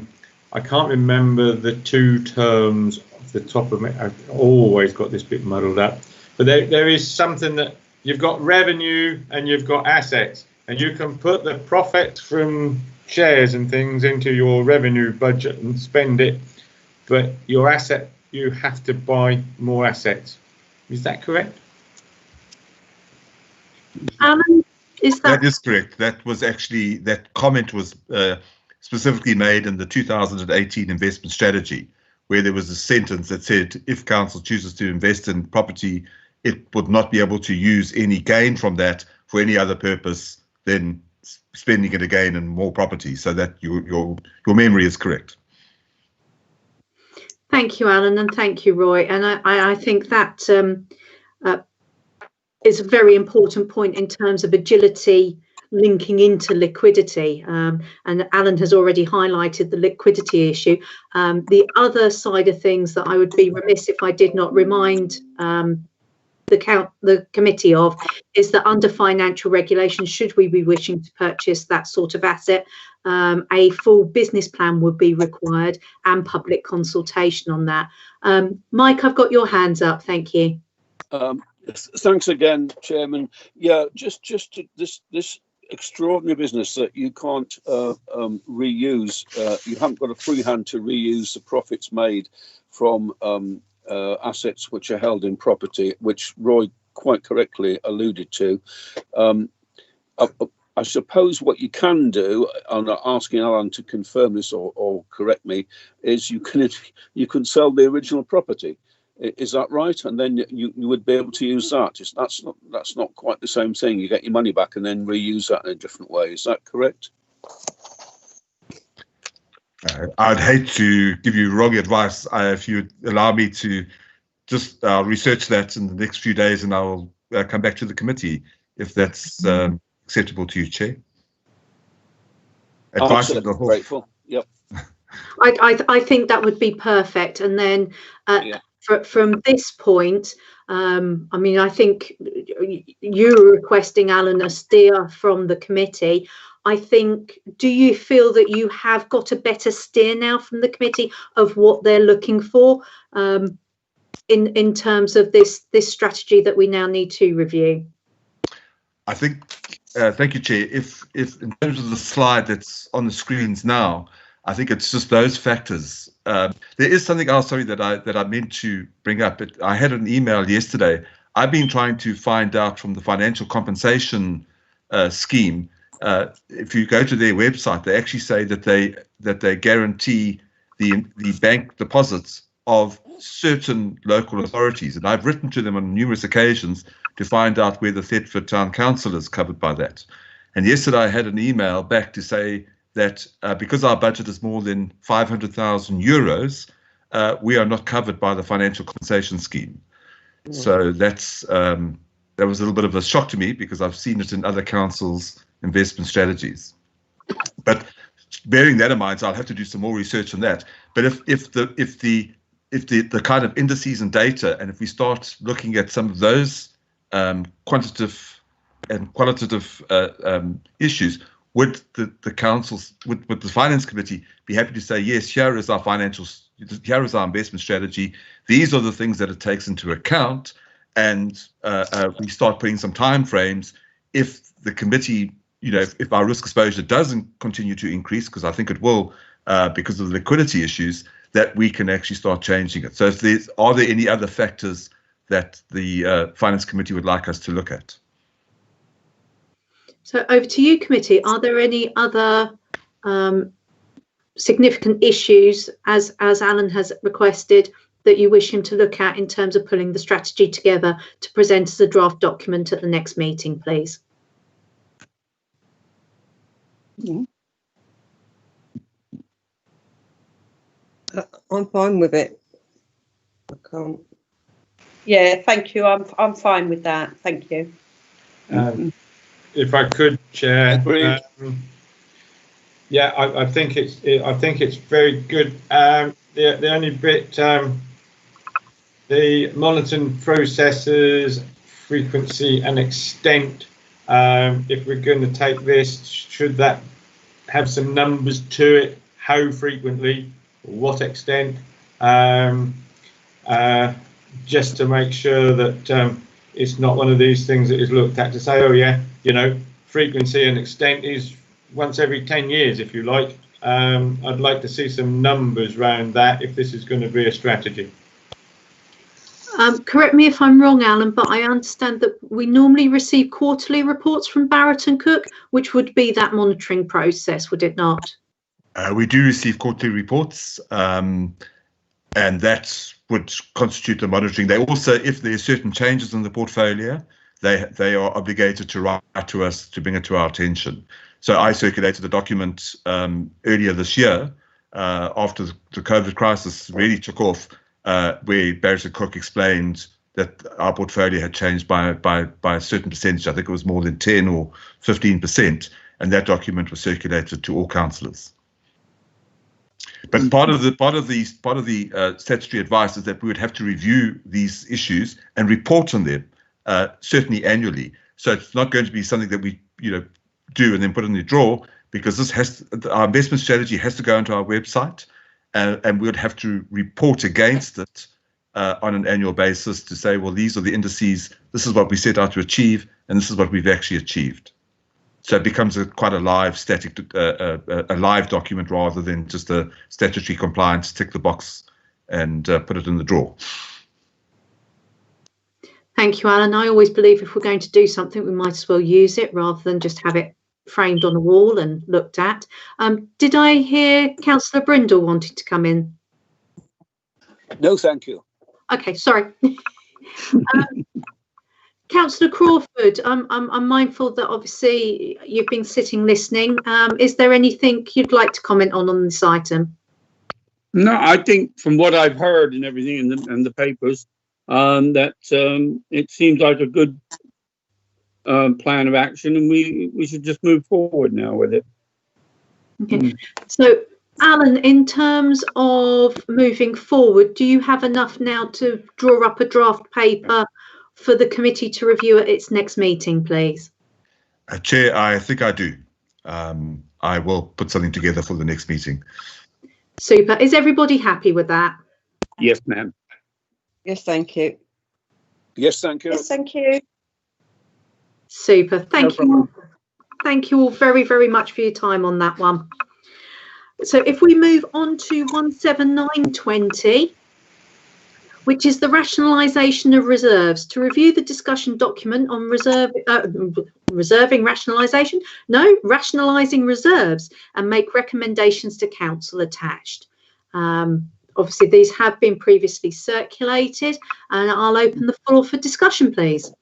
can't remember the two terms off the top of me. I've always got this bit muddled up. But there is something that you've got revenue and you've got assets, and you can put the profit from shares and things into your revenue budget and spend it, but your asset, you have to buy more assets. Is that correct? Alan, that is correct. That was actually, that comment was specifically made in the 2018 investment strategy, where there was a sentence that said if council chooses to invest in property, it would not be able to use any gain from that for any other purpose than spending it again in more property. So that your memory is correct. Thank you, Alan, and thank you, Roy. And I think that is a very important point in terms of agility linking into liquidity. And Alan has already highlighted the liquidity issue. The other side of things that I would be remiss if I did not remind the committee of is that under financial regulations, should we be wishing to purchase that sort of asset, a full business plan would be required and public consultation on that. Mike, I've got your hands up. Thank you. Thanks again, Chairman. Yeah, just to this extraordinary business that you can't reuse. You haven't got a free hand to reuse the profits made from assets which are held in property, which Roy quite correctly alluded to. I suppose what you can do, and I'm asking Alan to confirm this or correct me, is you can sell the original property. Is that right? And then you would be able to use that. That's not quite the same thing. You get your money back and then reuse that in a different way. Is that correct? I'd hate to give you wrong advice. If you allow me to just research that in the next few days, and I will come back to the committee if that's acceptable to you, Chair. Advice of the grateful. Yep. I think that would be perfect. And then from this point, I mean, I think you were requesting, Alan, a steer from the committee. I think, do you feel that you have got a better steer now from the committee of what they're looking for in terms of this strategy that we now need to review? I think, thank you, Chair. If in terms of the slide that's on the screens now, I think it's just those factors. There is something else, sorry, that I meant to bring up. I had an email yesterday. I've been trying to find out from the financial compensation scheme. If you go to their website, they actually say that they guarantee the bank deposits of certain local authorities, and I've written to them on numerous occasions to find out whether Thetford Town Council is covered by that. And yesterday I had an email back to say that because our budget is more than 500,000 euros, we are not covered by the financial compensation scheme. So that's that was a little bit of a shock to me, because I've seen it in other councils' investment strategies. But bearing that in mind, I'll have to do some more research on that. But if the kind of indices and data, and if we start looking at some of those quantitative and qualitative issues, would the councils, would the finance committee be happy to say, yes, here is our investment strategy, these are the things that it takes into account, and we start putting some time frames if the committee, if our risk exposure doesn't continue to increase, because I think it will, because of the liquidity issues, that we can actually start changing it. So are there any other factors that the finance committee would like us to look at? So over to you, committee. Are there any other significant issues, as Alan has requested, that you wish him to look at in terms of pulling the strategy together to present as a draft document at the next meeting, please? I'm fine with it. I can't. Yeah, thank you. I'm fine with that. Thank you. If I could, Chair. Yeah, I think it's very good. The only bit, the monitoring processes, frequency and extent. If we're going to take this, should that have some numbers to it? How frequently? What extent? Just to make sure that it's not one of these things that is looked at to say, oh yeah, frequency and extent is once every 10 years, if you like. I'd like to see some numbers around that if this is going to be a strategy. Correct me if I'm wrong, Alan, but I understand that we normally receive quarterly reports from Barrett and Cook, which would be that monitoring process, would it not? We do receive quarterly reports, and that would constitute the monitoring. They also, if there are certain changes in the portfolio, they are obligated to write to us to bring it to our attention. So I circulated a document earlier this year after the COVID crisis really took off, where Barrett and Cook explained that our portfolio had changed by a certain percentage. I think it was more than 10 or 15%, and that document was circulated to all councillors. But part of the statutory advice is that we would have to review these issues and report on them, certainly annually. So it's not going to be something that we do and then put in the drawer, because our investment strategy has to go onto our website, and we would have to report against it on an annual basis to say, well, these are the indices, this is what we set out to achieve, and this is what we've actually achieved. So it becomes quite a live static, a live document rather than just a statutory compliance, tick the box and put it in the drawer. Thank you, Alan. I always believe if we're going to do something, we might as well use it rather than just have it framed on a wall and looked at. Did I hear Councillor Brindle wanting to come in? No, thank you. Okay, sorry. Councillor Crawford, I'm mindful that obviously you've been sitting listening. Is there anything you'd like to comment on this item? No, I think from what I've heard and everything in the papers, that it seems like a good plan of action, and we should just move forward now with it. Okay. So, Alan, in terms of moving forward, do you have enough now to draw up a draft paper for the committee to review at its next meeting, please? Chair, I think I do. I will put something together for the next meeting. Super. Is everybody happy with that? Yes, ma'am. Yes, thank you. Yes, thank you. Yes, thank you. Super. Thank No you all. problem. Thank you all very, very much for your time on that one. So if we move on to 17920, which is the rationalisation of reserves, to review the discussion document on rationalising reserves and make recommendations to council attached. Obviously, these have been previously circulated, and I'll open the floor for discussion, please.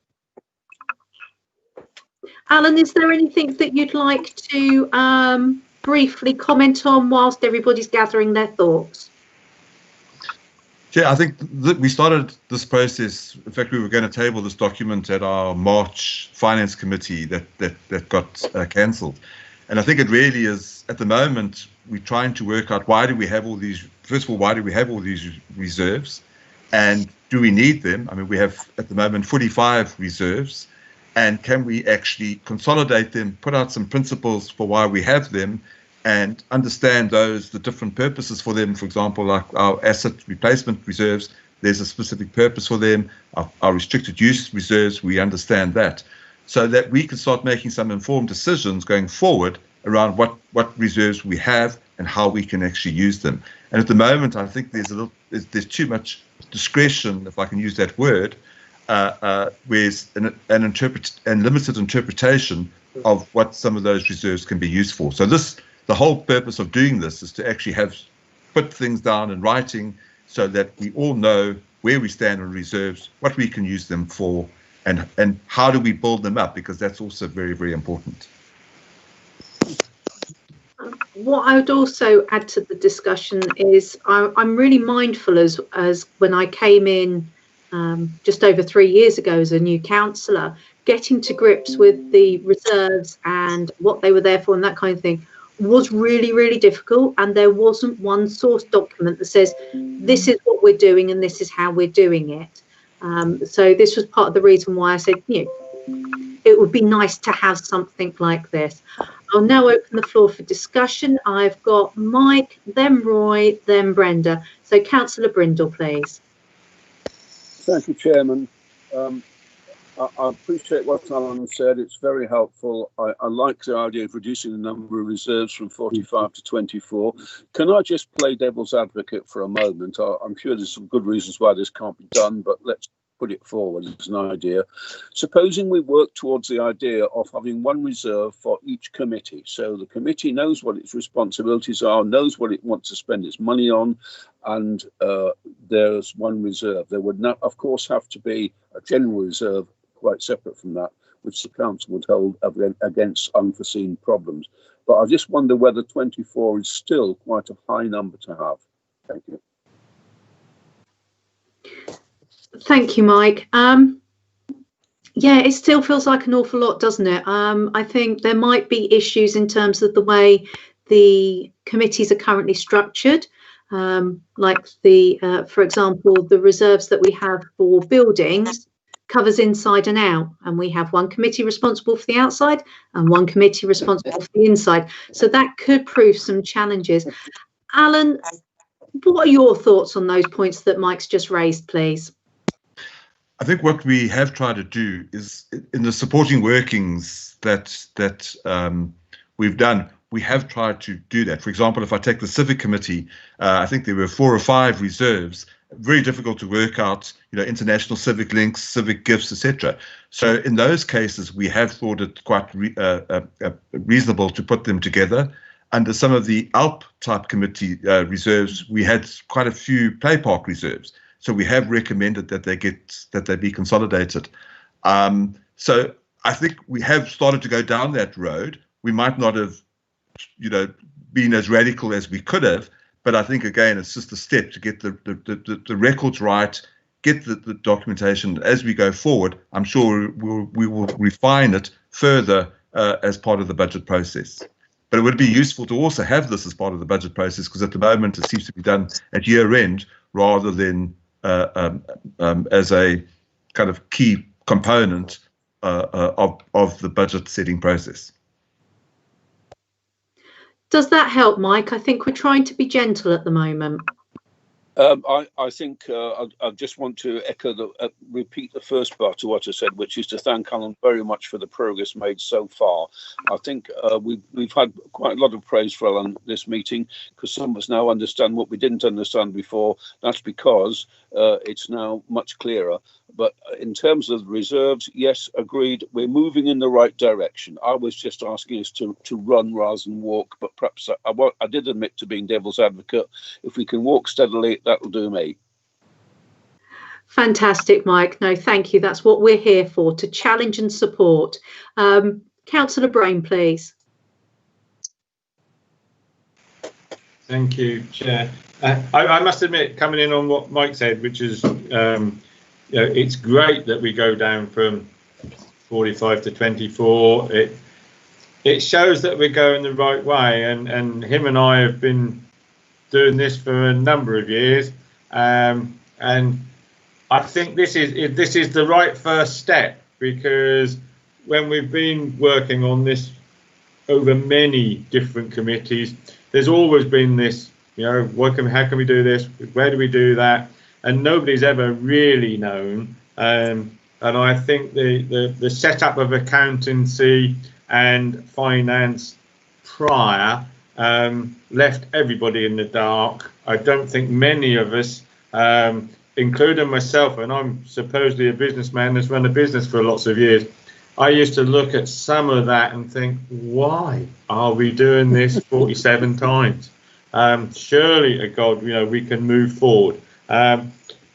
Alan, is there anything that you'd like to briefly comment on whilst everybody's gathering their thoughts? Chair, I think that we started this process. In fact, we were going to table this document at our March Finance Committee that got cancelled. And I think it really is, at the moment, we're trying to work out why do we have all these, first of all, why do we have all these reserves? And do we need them? I mean, we have at the moment 45 reserves. And can we actually consolidate them, put out some principles for why we have them, and understand the different purposes for them? For example, like our asset replacement reserves, there's a specific purpose for them. Our restricted use reserves, we understand that, so that we can start making some informed decisions going forward around what reserves we have and how we can actually use them. And at the moment, I think there's too much discretion, if I can use that word, with an limited interpretation of what some of those reserves can be used for. So the whole purpose of doing this is to actually put things down in writing so that we all know where we stand on reserves, what we can use them for, and how do we build them up, because that's also very, very important. What I would also add to the discussion is I'm really mindful as when I came in just over 3 years ago as a new councillor, getting to grips with the reserves and what they were there for and that kind of thing was really, really difficult. And there wasn't one source document that says this is what we're doing and this is how we're doing it. So this was part of the reason why I said, it would be nice to have something like this. I'll now open the floor for discussion. I've got Mike, then Roy, then Brenda. So Councillor Brindle, please. Thank you, Chairman. I appreciate what Alan said. It's very helpful. I like the idea of reducing the number of reserves from 45 to 24. Can I just play devil's advocate for a moment? I'm sure there's some good reasons why this can't be done, but let's put it forward as an idea. Supposing we work towards the idea of having one reserve for each committee, so the committee knows what its responsibilities are, knows what it wants to spend its money on, and there's one reserve. There would not, of course, have to be a general reserve quite separate from that, which the council would hold against unforeseen problems. But I just wonder whether 24 is still quite a high number to have. Thank you. Thank you, Mike. Yeah, it still feels like an awful lot, doesn't it? I think there might be issues in terms of the way the committees are currently structured, like for example, the reserves that we have for buildings covers inside and out, and we have one committee responsible for the outside and one committee responsible for the inside. So that could prove some challenges. Alan, what are your thoughts on those points that Mike's just raised, please? I think what we have tried to do is, in the supporting workings that we've done, we have tried to do that. For example, if I take the Civic Committee, I think there were 4 or 5 reserves. Very difficult to work out, international civic links, civic gifts, etc. So in those cases, we have thought it quite reasonable to put them together. Under some of the ALP type committee reserves, we had quite a few play park reserves. So we have recommended that they be consolidated. So I think we have started to go down that road. We might not have, been as radical as we could have, but I think again it's just a step to get the records right, get the documentation as we go forward. I'm sure we will refine it further as part of the budget process. But it would be useful to also have this as part of the budget process, because at the moment it seems to be done at year end rather than as a kind of key component of the budget setting process. Does that help, Mike? I think we're trying to be gentle at the moment. I think I just want to echo repeat the first part of what I said, which is to thank Alan very much for the progress made so far. I think we've had quite a lot of praise for Alan this meeting, because some of us now understand what we didn't understand before. That's because it's now much clearer. But in terms of reserves, yes, agreed, we're moving in the right direction. I was just asking us to run rather than walk, but perhaps I did admit to being devil's advocate. If we can walk steadily, that'll do me. Fantastic, Mike. No, thank you. That's what we're here for, to challenge and support. Councillor Brain, please. Thank you, Chair. I must admit, coming in on what Mike said, which is, it's great that we go down from 45 to 24. It shows that we're going the right way, and him and I have been doing this for a number of years, and I think this is the right first step, because when we've been working on this over many different committees, there's always been this, how can we do this? Where do we do that? And nobody's ever really known. And I think the setup of accountancy and finance prior left everybody in the dark. I don't think many of us, including myself, and I'm supposedly a businessman that's run a business for lots of years, I used to look at some of that and think, why are we doing this 47 times? Surely, to God, we can move forward.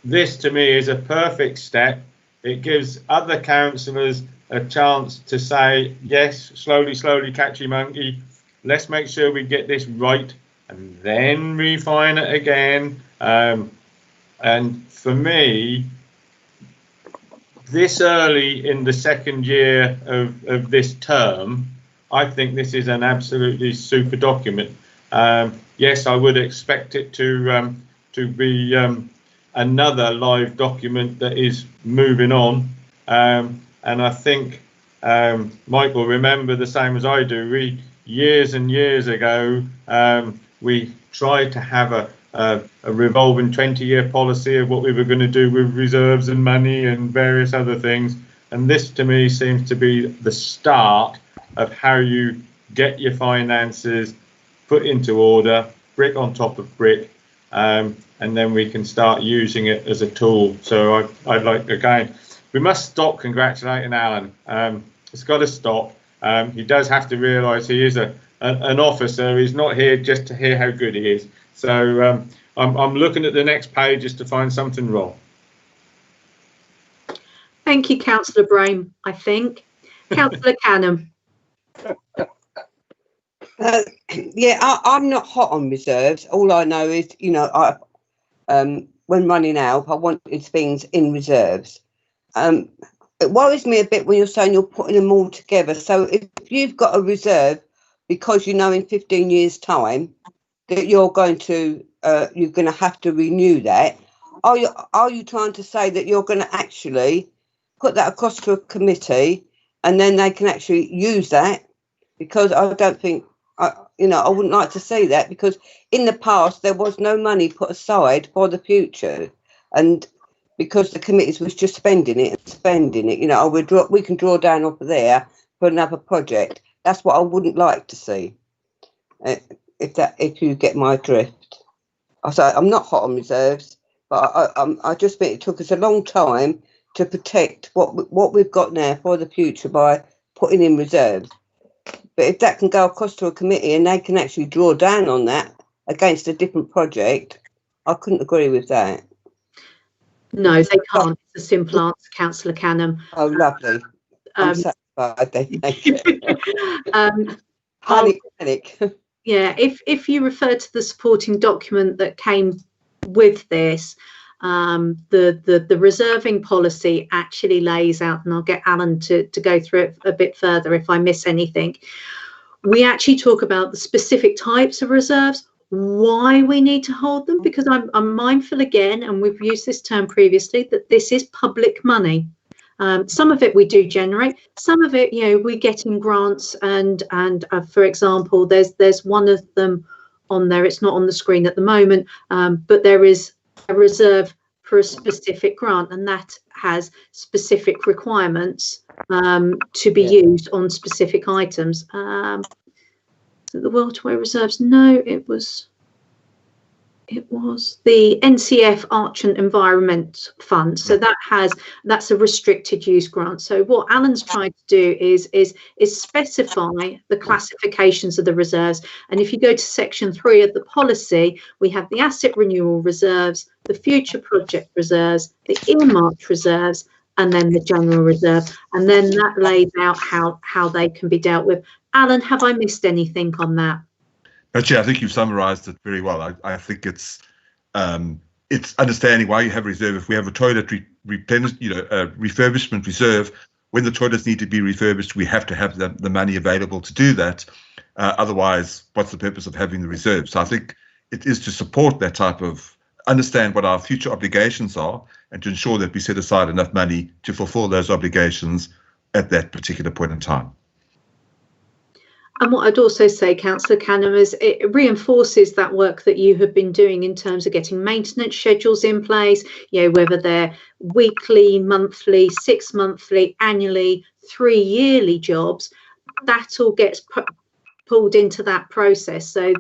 This to me is a perfect step. It gives other councillors a chance to say, yes, slowly, catchy monkey. Let's make sure we get this right and then refine it again. And for me, this early in the second year of this term, I think this is an absolutely super document. Yes, I would expect it to be another live document that is moving on. And I think Mike will remember the same as I do. Years and years ago, we tried to have a revolving 20-year policy of what we were going to do with reserves and money and various other things. And this, to me, seems to be the start of how you get your finances put into order, brick on top of brick, and then we can start using it as a tool. So I'd like, again, we must stop congratulating Alan. It's got to stop. He does have to realise he is an officer. He's not here just to hear how good he is. So I'm looking at the next page just to find something wrong. Thank you, Councillor Brain, I think. Councillor Canham. I'm not hot on reserves. All I know is, when running out, I wanted things in reserves. It worries me a bit when you're saying you're putting them all together. So if you've got a reserve, because in 15 years' time that you're going to have to renew that, are you trying to say that you're going to actually put that across to a committee and then they can actually use that? Because I don't think, I wouldn't like to see that, because in the past there was no money put aside for the future, and because the committees was just spending it, we can draw down off of there for another project. That's what I wouldn't like to see. If you get my drift. I'm not hot on reserves, but I just think it took us a long time to protect what we've got now for the future by putting in reserves. But if that can go across to a committee and they can actually draw down on that against a different project, I couldn't agree with that. No, they can't. It's a simple answer, Councillor Canham. Oh, lovely. I'm satisfied then. Thank you. Panic. Yeah, if you refer to the supporting document that came with this, the reserving policy actually lays out, and I'll get Alan to go through it a bit further if I miss anything. We actually talk about the specific types of reserves, why we need to hold them, because I'm mindful again, and we've used this term previously, that this is public money. Some of it we do generate, some of it, we get in grants, and for example, there's one of them on there. It's not on the screen at the moment, but there is a reserve for a specific grant, and that has specific requirements to be used on specific items. The Waterway Reserves, no, it was the NCF Archant Environment Fund. So that's a restricted use grant. So what Alan's trying to do is specify the classifications of the reserves. And if you go to section 3 of the policy, we have the asset renewal reserves, the future project reserves, the earmarked reserves, and then the general reserve. And then that lays out how they can be dealt with. Alan, have I missed anything on that? Actually, I think you've summarised it very well. I think it's understanding why you have a reserve. If we have a toilet refurbishment reserve, when the toilets need to be refurbished, we have to have the money available to do that. Otherwise, what's the purpose of having the reserve? So I think it is to support that type of, understand what our future obligations are, and to ensure that we set aside enough money to fulfil those obligations at that particular point in time. And what I'd also say, Councillor Canham, is it reinforces that work that you have been doing in terms of getting maintenance schedules in place, whether they're weekly, monthly, 6 monthly, annually, 3 yearly jobs, that all gets pulled into that process. So,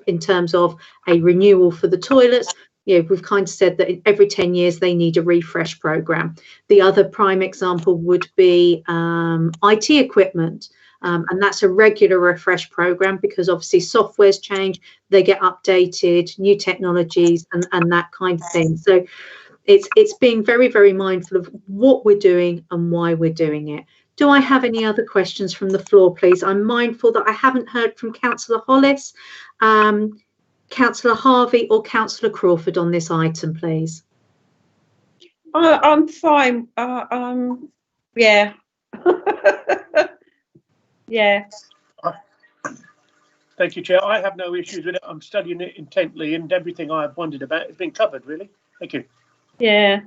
in terms of a renewal for the toilets, we've kind of said that every 10 years they need a refresh programme. The other prime example would be IT equipment. And that's a regular refresh program, because obviously softwares change, they get updated, new technologies and that kind of thing. So it's being very, very mindful of what we're doing and why we're doing it. Do I have any other questions from the floor, please? I'm mindful that I haven't heard from Councillor Hollis, Councillor Harvey or Councillor Crawford on this item, please. I'm fine. Yeah. Yeah. Thank you, Chair. I have no issues with it. I'm studying it intently, and everything I've wondered about has been covered, really. Thank you. Yeah.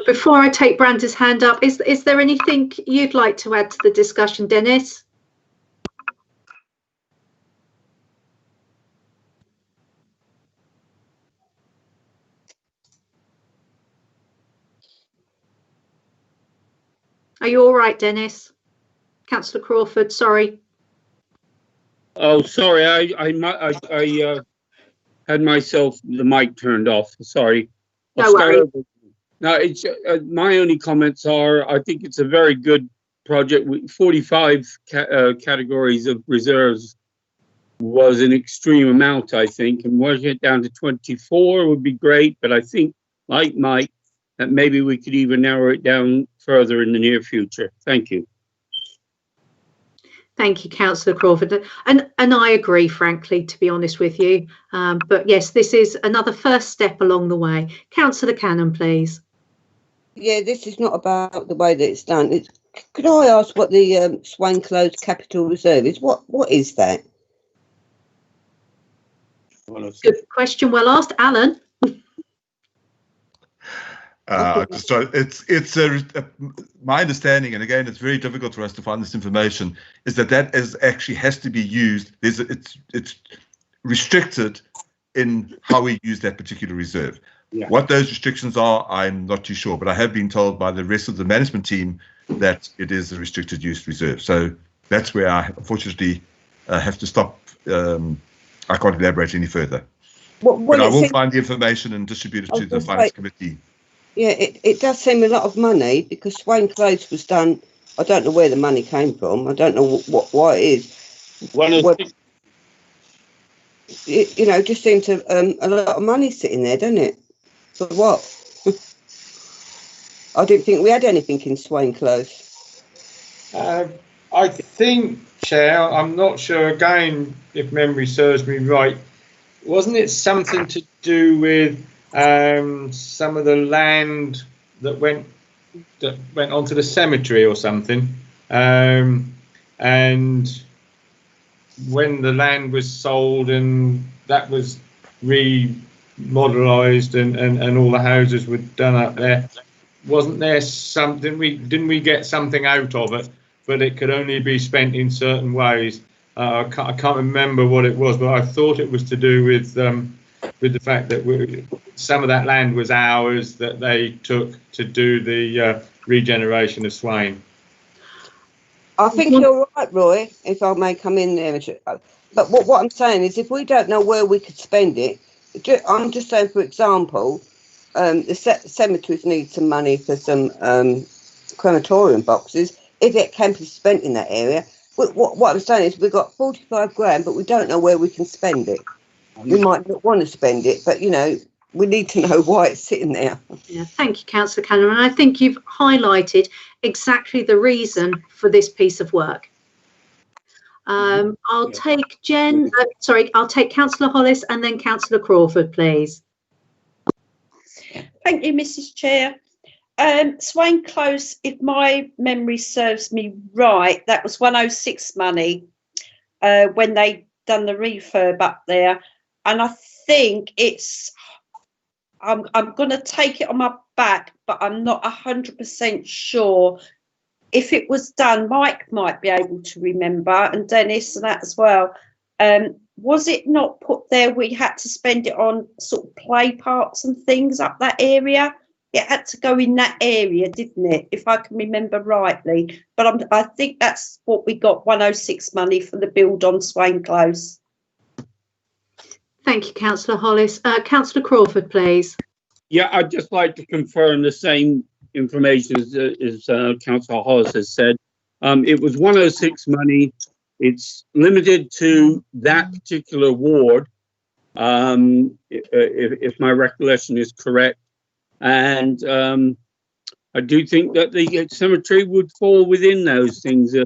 Before I take Brandy's hand up, is there anything you'd like to add to the discussion, Dennis? Are you all right, Dennis? Councillor Crawford, sorry. Oh, sorry, I had myself the mic turned off. Sorry. No worries. No, it's my only comments are, I think it's a very good project. 45 categories of reserves was an extreme amount, I think, and working it down to 24 would be great. But I think, like Mike, that maybe we could even narrow it down further in the near future. Thank you. Thank you, Councillor Crawford. And I agree, frankly, to be honest with you. But yes, this is another first step along the way. Councillor Canham, please. Yeah, this is not about the way that it's done. Could I ask what the Swain Close Capital Reserve is? What is that? Good question. Well asked, Alan. So it's my understanding, and again, it's very difficult for us to find this information, is that actually has to be used. It's restricted in how we use that particular reserve. Yeah. What those restrictions are, I'm not too sure, but I have been told by the rest of the management team that it is a restricted use reserve. So that's where I unfortunately have to stop. I can't elaborate any further. But I will find the information and distribute it to the Finance Committee. Yeah, it does seem a lot of money, because Swain Close was done. I don't know where the money came from. I don't know why it is. you know, just seems to a lot of money sitting there, doesn't it? For what? I didn't think we had anything in Swain Close. I think, Chair, I'm not sure again if memory serves me right. Wasn't it something to do with some of the land that went onto the cemetery or something? And when the land was sold and that was remodelised and all the houses were done up there, wasn't there something didn't we get something out of it, but it could only be spent in certain ways? I can't remember what it was, but I thought it was to do with the fact that some of that land was ours that they took to do the regeneration of Swain. I think you're right, Roy, if I may come in there. But what I'm saying is, if we don't know where we could spend it, I'm just saying, for example, the cemeteries need some money for some crematorium boxes. If it can be spent in that area, what I'm saying is we've got 45 grand, but we don't know where we can spend it. We might not want to spend it, but, you know, we need to know why it's sitting there. Yeah, thank you, Councillor Cameron. I think you've highlighted exactly the reason for this piece of work. I'll take I'll take Councillor Hollis and then Councillor Crawford, please. Thank you, Mrs. Chair. Swain Close, if my memory serves me right, that was 106 money when they done the refurb up there, and I think it's. I'm going to take it on my back, but I'm not 100% sure. If it was done, Mike might be able to remember, and Dennis and that as well. Was it not put there we had to spend it on sort of play parks and things up that area? It had to go in that area, didn't it? If I can remember rightly. But I think that's what we got, 106 money for the build on Swain Close. Thank you, Councillor Hollis. Councillor Crawford, please. Yeah, I'd just like to confirm the same information as Councillor Hollis has said. It was 106 money. It's limited to that particular ward, if my recollection is correct. And I do think that the cemetery would fall within those things.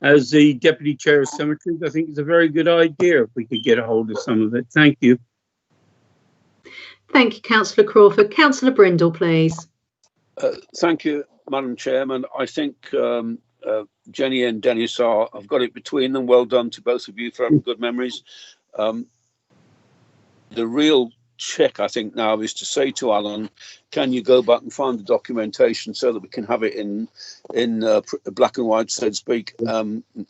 As the Deputy Chair of Cemeteries, I think it's a very good idea if we could get a hold of some of it. Thank you. Thank you, Councillor Crawford. Councillor Brindle, please. Thank you, Madam Chairman. I think Jenny and Dennis have got it between them. Well done to both of you for having good memories. The real check, I think, now is to say to Alan, can you go back and find the documentation so that we can have it in black and white, so to speak,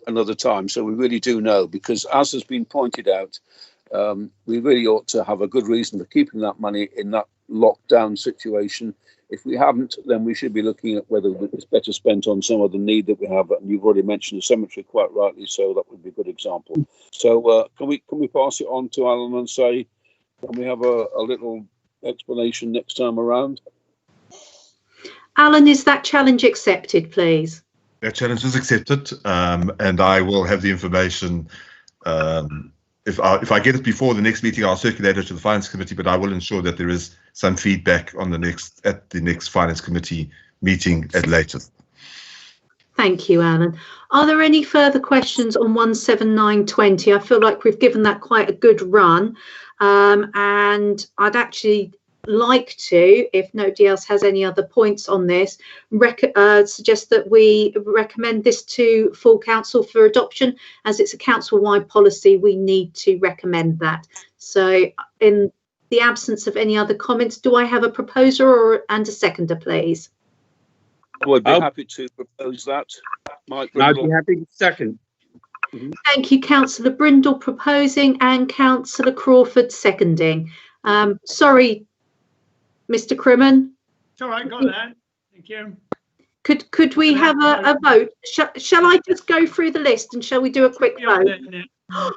another time. So we really do know, because as has been pointed out, we really ought to have a good reason for keeping that money in that lockdown situation. If we haven't, then we should be looking at whether it's better spent on some other need that we have. And you've already mentioned the cemetery quite rightly, so that would be a good example. So can we pass it on to Alan and say, can we have a little explanation next time around? Alan, is that challenge accepted, please? That challenge is accepted, and I will have the information. If I get it before the next meeting, I'll circulate it to the Finance Committee, but I will ensure that there is some feedback on at the next Finance Committee meeting at latest. Thank you, Alan. Are there any further questions on 17920? I feel like we've given that quite a good run. And I'd actually like to, if nobody else has any other points on this, suggest that we recommend this to full council for adoption. As it's a council-wide policy, we need to recommend that. So in the absence of any other comments, do I have a proposer and a seconder, please? I would be happy to propose that. Mike I'd be happy to second. Thank you, Councillor Brindle proposing and Councillor Crawford seconding. Sorry, Mr. Crimmen. It's all right, got that. Thank you. Could we have a vote? Shall I just go through the list and shall we do a quick vote? It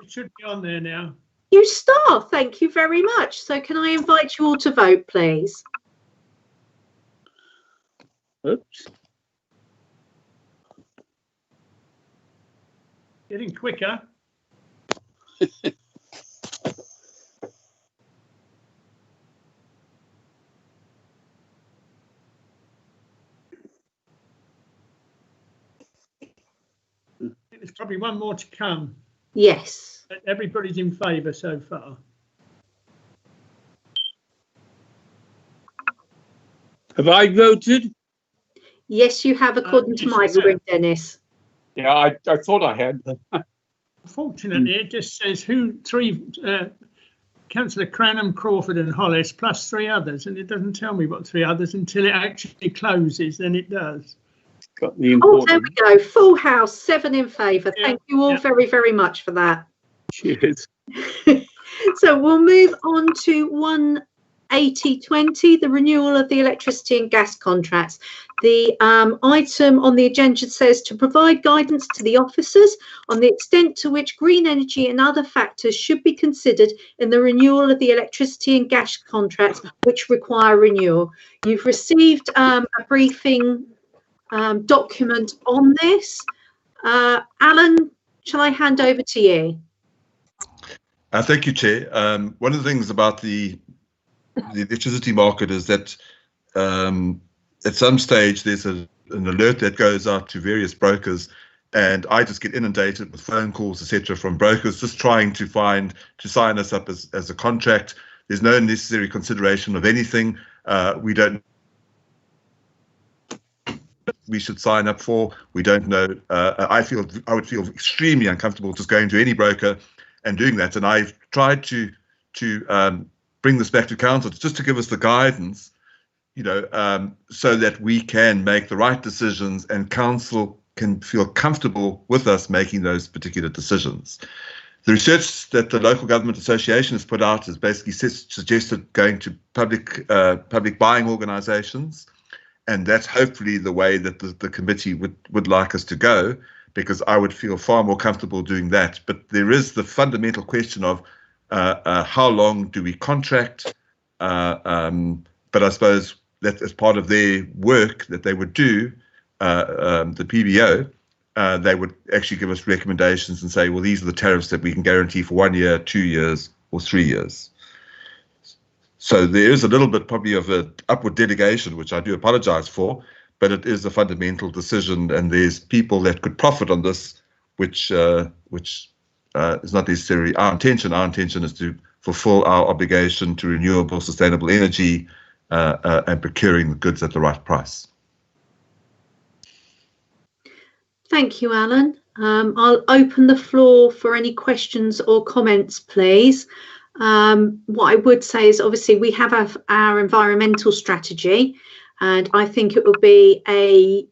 should be on there now. You star, thank you very much. So can I invite you all to vote, please? Oops. Getting quicker. there's probably one more to come. Yes. But everybody's in favour so far. Have I voted? Yes, you have, according to yes, my you have. screen, Dennis. Yeah, I thought I had. Fortunately, it just says Councillor Cranham, Crawford and Hollis plus 3 others, and it doesn't tell me what 3 others until it actually closes, then it does. Got the Oh, there important. we go. Full house, 7 in favour. Yeah, Thank you all yeah. very, very much for that. Cheers. So we'll move on to 18020, the renewal of the electricity and gas contracts. The item on the agenda says to provide guidance to the officers on the extent to which green energy and other factors should be considered in the renewal of the electricity and gas contracts which require renewal. You've received a briefing document on this. Alan, shall I hand over to you? Thank you, Chair. One of the things about the electricity market is that at some stage there's an alert that goes out to various brokers, and I just get inundated with phone calls, etc., from brokers just trying to sign us up as a contract. There's no necessary consideration of anything. We should sign up for. We don't know. I would feel extremely uncomfortable just going to any broker and doing that. And I've tried to bring this back to council just to give us the guidance, so that we can make the right decisions and council can feel comfortable with us making those particular decisions. The research that the Local Government Association has put out has basically suggested going to public buying organisations, and that's hopefully the way that the committee would like us to go, because I would feel far more comfortable doing that. But there is the fundamental question of how long do we contract? But I suppose that as part of their work that they would do, the PBO, they would actually give us recommendations and say, well, these are the tariffs that we can guarantee for 1 year, 2 years, or 3 years. So there is a little bit probably of an upward delegation, which I do apologise for, but it is a fundamental decision, and there's people that could profit on this, which is not necessarily our intention. Our intention is to fulfil our obligation to renewable, sustainable energy and procuring the goods at the right price. Thank you, Alan. I'll open the floor for any questions or comments, please. What I would say is, obviously, we have our environmental strategy, and I think it will be a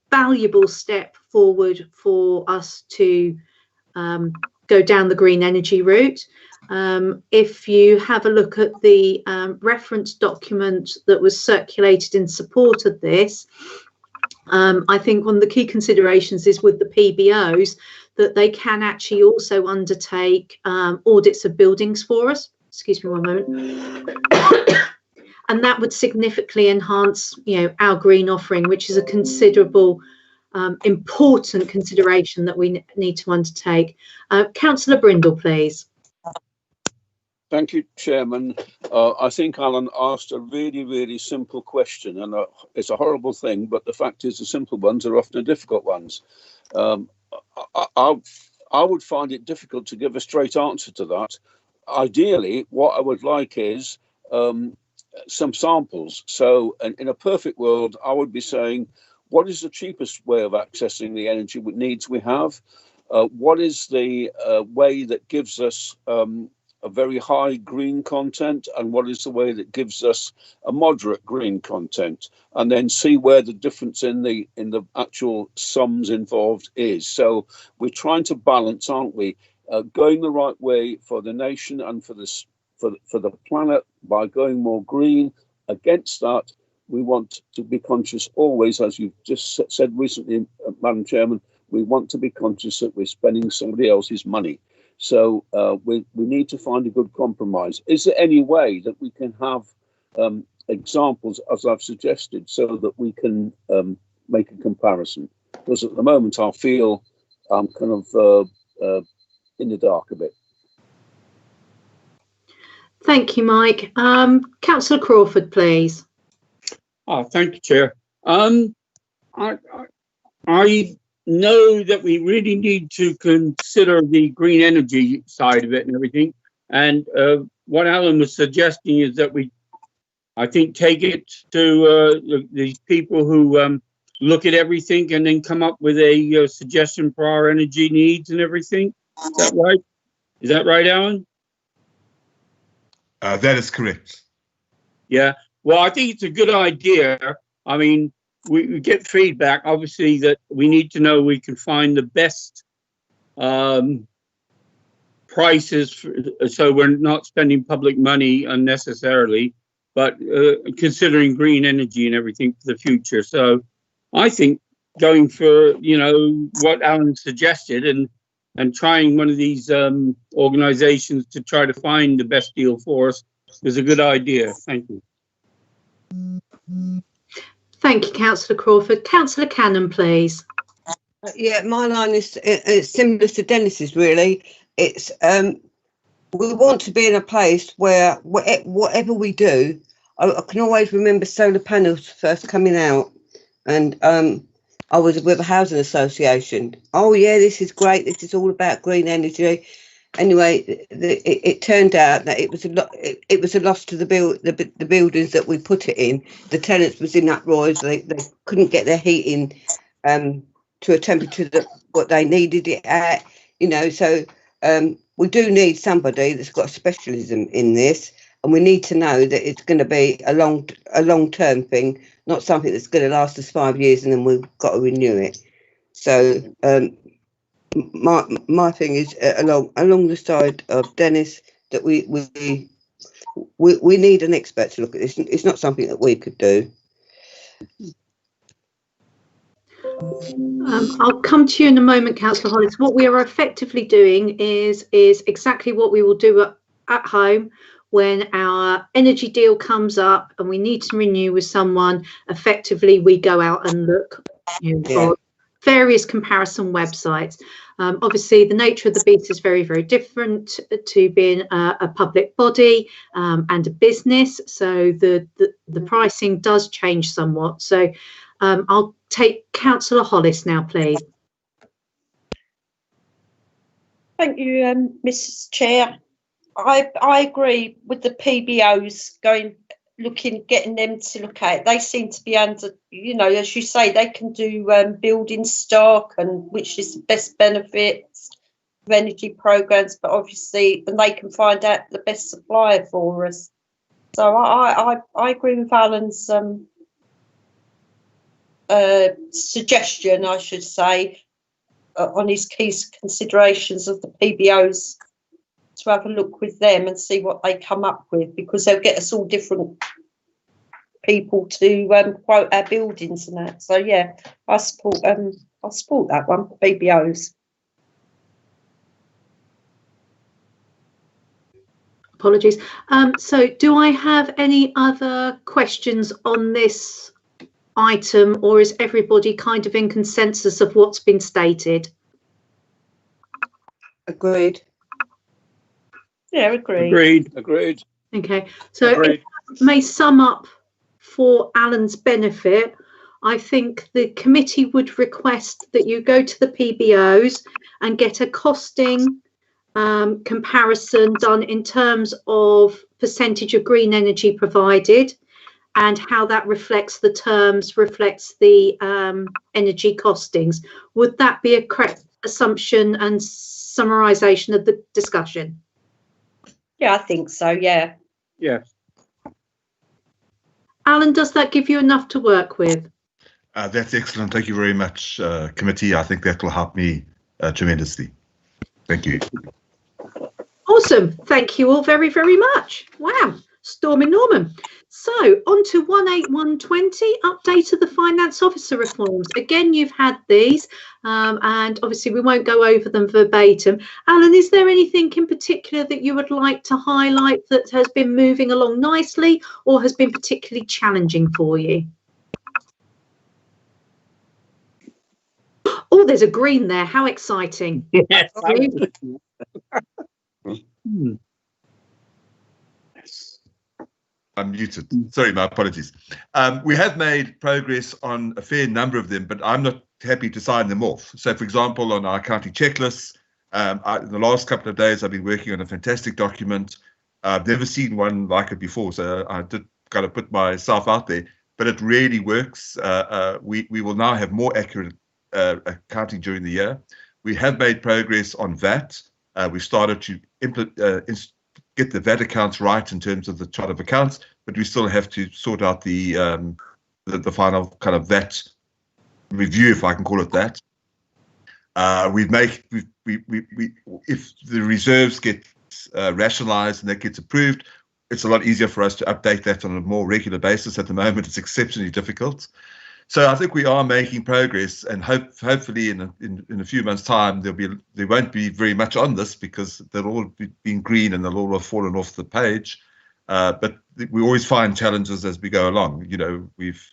valuable step forward for us to go down the green energy route. If you have a look at the reference document that was circulated in support of this, I think one of the key considerations is with the PBOs that they can actually also undertake audits of buildings for us. Excuse me one moment. And that would significantly enhance, our green offering, which is a considerable, important consideration that we need to undertake. Councillor Brindle, please. Thank you, Chairman. I think Alan asked a really, really simple question, and it's a horrible thing, but the fact is the simple ones are often the difficult ones. I would find it difficult to give a straight answer to that. Ideally, what I would like is some samples. So in a perfect world, I would be saying, what is the cheapest way of accessing the energy needs we have? What is the way that gives us a very high green content, and what is the way that gives us a moderate green content, and then see where the difference in the actual sums involved is. So we're trying to balance, aren't we, going the right way for the nation and for the planet by going more green. Against that, we want to be conscious always, as you've just said recently, Madam Chairman, we want to be conscious that we're spending somebody else's money. So we need to find a good compromise. Is there any way that we can have examples, as I've suggested, so that we can make a comparison? Because at the moment I feel I'm kind of in the dark a bit. Thank you, Mike. Councillor Crawford, please. Oh, thank you, Chair. I know that we really need to consider the green energy side of it and everything. And what Alan was suggesting is that I think, take it to these people who look at everything and then come up with a suggestion for our energy needs and everything. Is that right? Is that right, Alan? That is correct. Yeah. Well, I think it's a good idea. I mean, we get feedback, obviously, that we need to know we can find the best prices so we're not spending public money unnecessarily, but considering green energy and everything for the future. So I think going for, what Alan suggested and trying one of these organizations to try to find the best deal for us is a good idea. Thank you. Thank you, Councillor Crawford. Councillor Cannon, please. Yeah, my line is similar to Dennis's, really. It's we want to be in a place where whatever we do, I can always remember solar panels first coming out, and I was with a housing association. Oh yeah, this is great. This is all about green energy. Anyway, it turned out that it was a loss to the buildings that we put it in. The tenants was in uproars. They couldn't get their heating to a temperature that what they needed it at. So we do need somebody that's got a specialism in this, and we need to know that it's going to be a long-term thing, not something that's going to last us 5 years and then we've got to renew it. So my thing is along the side of Dennis, that we need an expert to look at this. It's not something that we could do. I'll come to you in a moment, Councillor Hollis. What we are effectively doing is exactly what we will do at home when our energy deal comes up and we need to renew with someone. Effectively, we go out and look for various comparison websites. Obviously, the nature of the beast is very, very different to being a public body and a business. So the pricing does change somewhat. So I'll take Councillor Hollis now, please. Thank you, Mrs. Chair. I agree with the PBOs getting them to look at it. They seem to be under, as you say, they can do building stock and which is the best benefits of energy programs, but obviously, and they can find out the best supplier for us. So I agree with Alan's suggestion, I should say, on his key considerations of the PBOs, to have a look with them and see what they come up with, because they'll get us all different people to quote our buildings and that. So yeah, I support that one, PBOs. Apologies. So do I have any other questions on this item, or is everybody kind of in consensus of what's been stated? Agreed. Yeah, agreed. Agreed. Okay, so if I may sum up for Alan's benefit, I think the committee would request that you go to the PBOs and get a costing comparison done in terms of percentage of green energy provided and how that reflects the terms, reflects the energy costings. Would that be a correct assumption and summarisation of the discussion? Yeah, I think so, yeah. Yeah. Alan, does that give you enough to work with? That's excellent. Thank you very much, committee. I think that will help me tremendously. Thank you. Awesome. Thank you all very, very much. Wow. Storming Norman. So on to 18120, update of the finance officer reforms. Again, you've had these and obviously we won't go over them verbatim. Alan, is there anything in particular that you would like to highlight that has been moving along nicely or has been particularly challenging for you? Oh, there's a green there. How exciting. Yes. I'm muted. Sorry, my apologies. We have made progress on a fair number of them, but I'm not happy to sign them off. So, for example, on our accounting checklists, in the last couple of days, I've been working on a fantastic document. I've never seen one like it before, so I did kind of put myself out there, but it really works. We will now have more accurate accounting during the year. We have made progress on VAT. We've started to get the VAT accounts right in terms of the chart of accounts, but we still have to sort out the final kind of VAT review, if I can call it that. If the reserves get rationalized and that gets approved, it's a lot easier for us to update that on a more regular basis. At the moment, it's exceptionally difficult. So I think we are making progress, and hopefully in a few months' time there won't be very much on this, because they'll all be green and they'll all have fallen off the page. But we always find challenges as we go along. You know, we've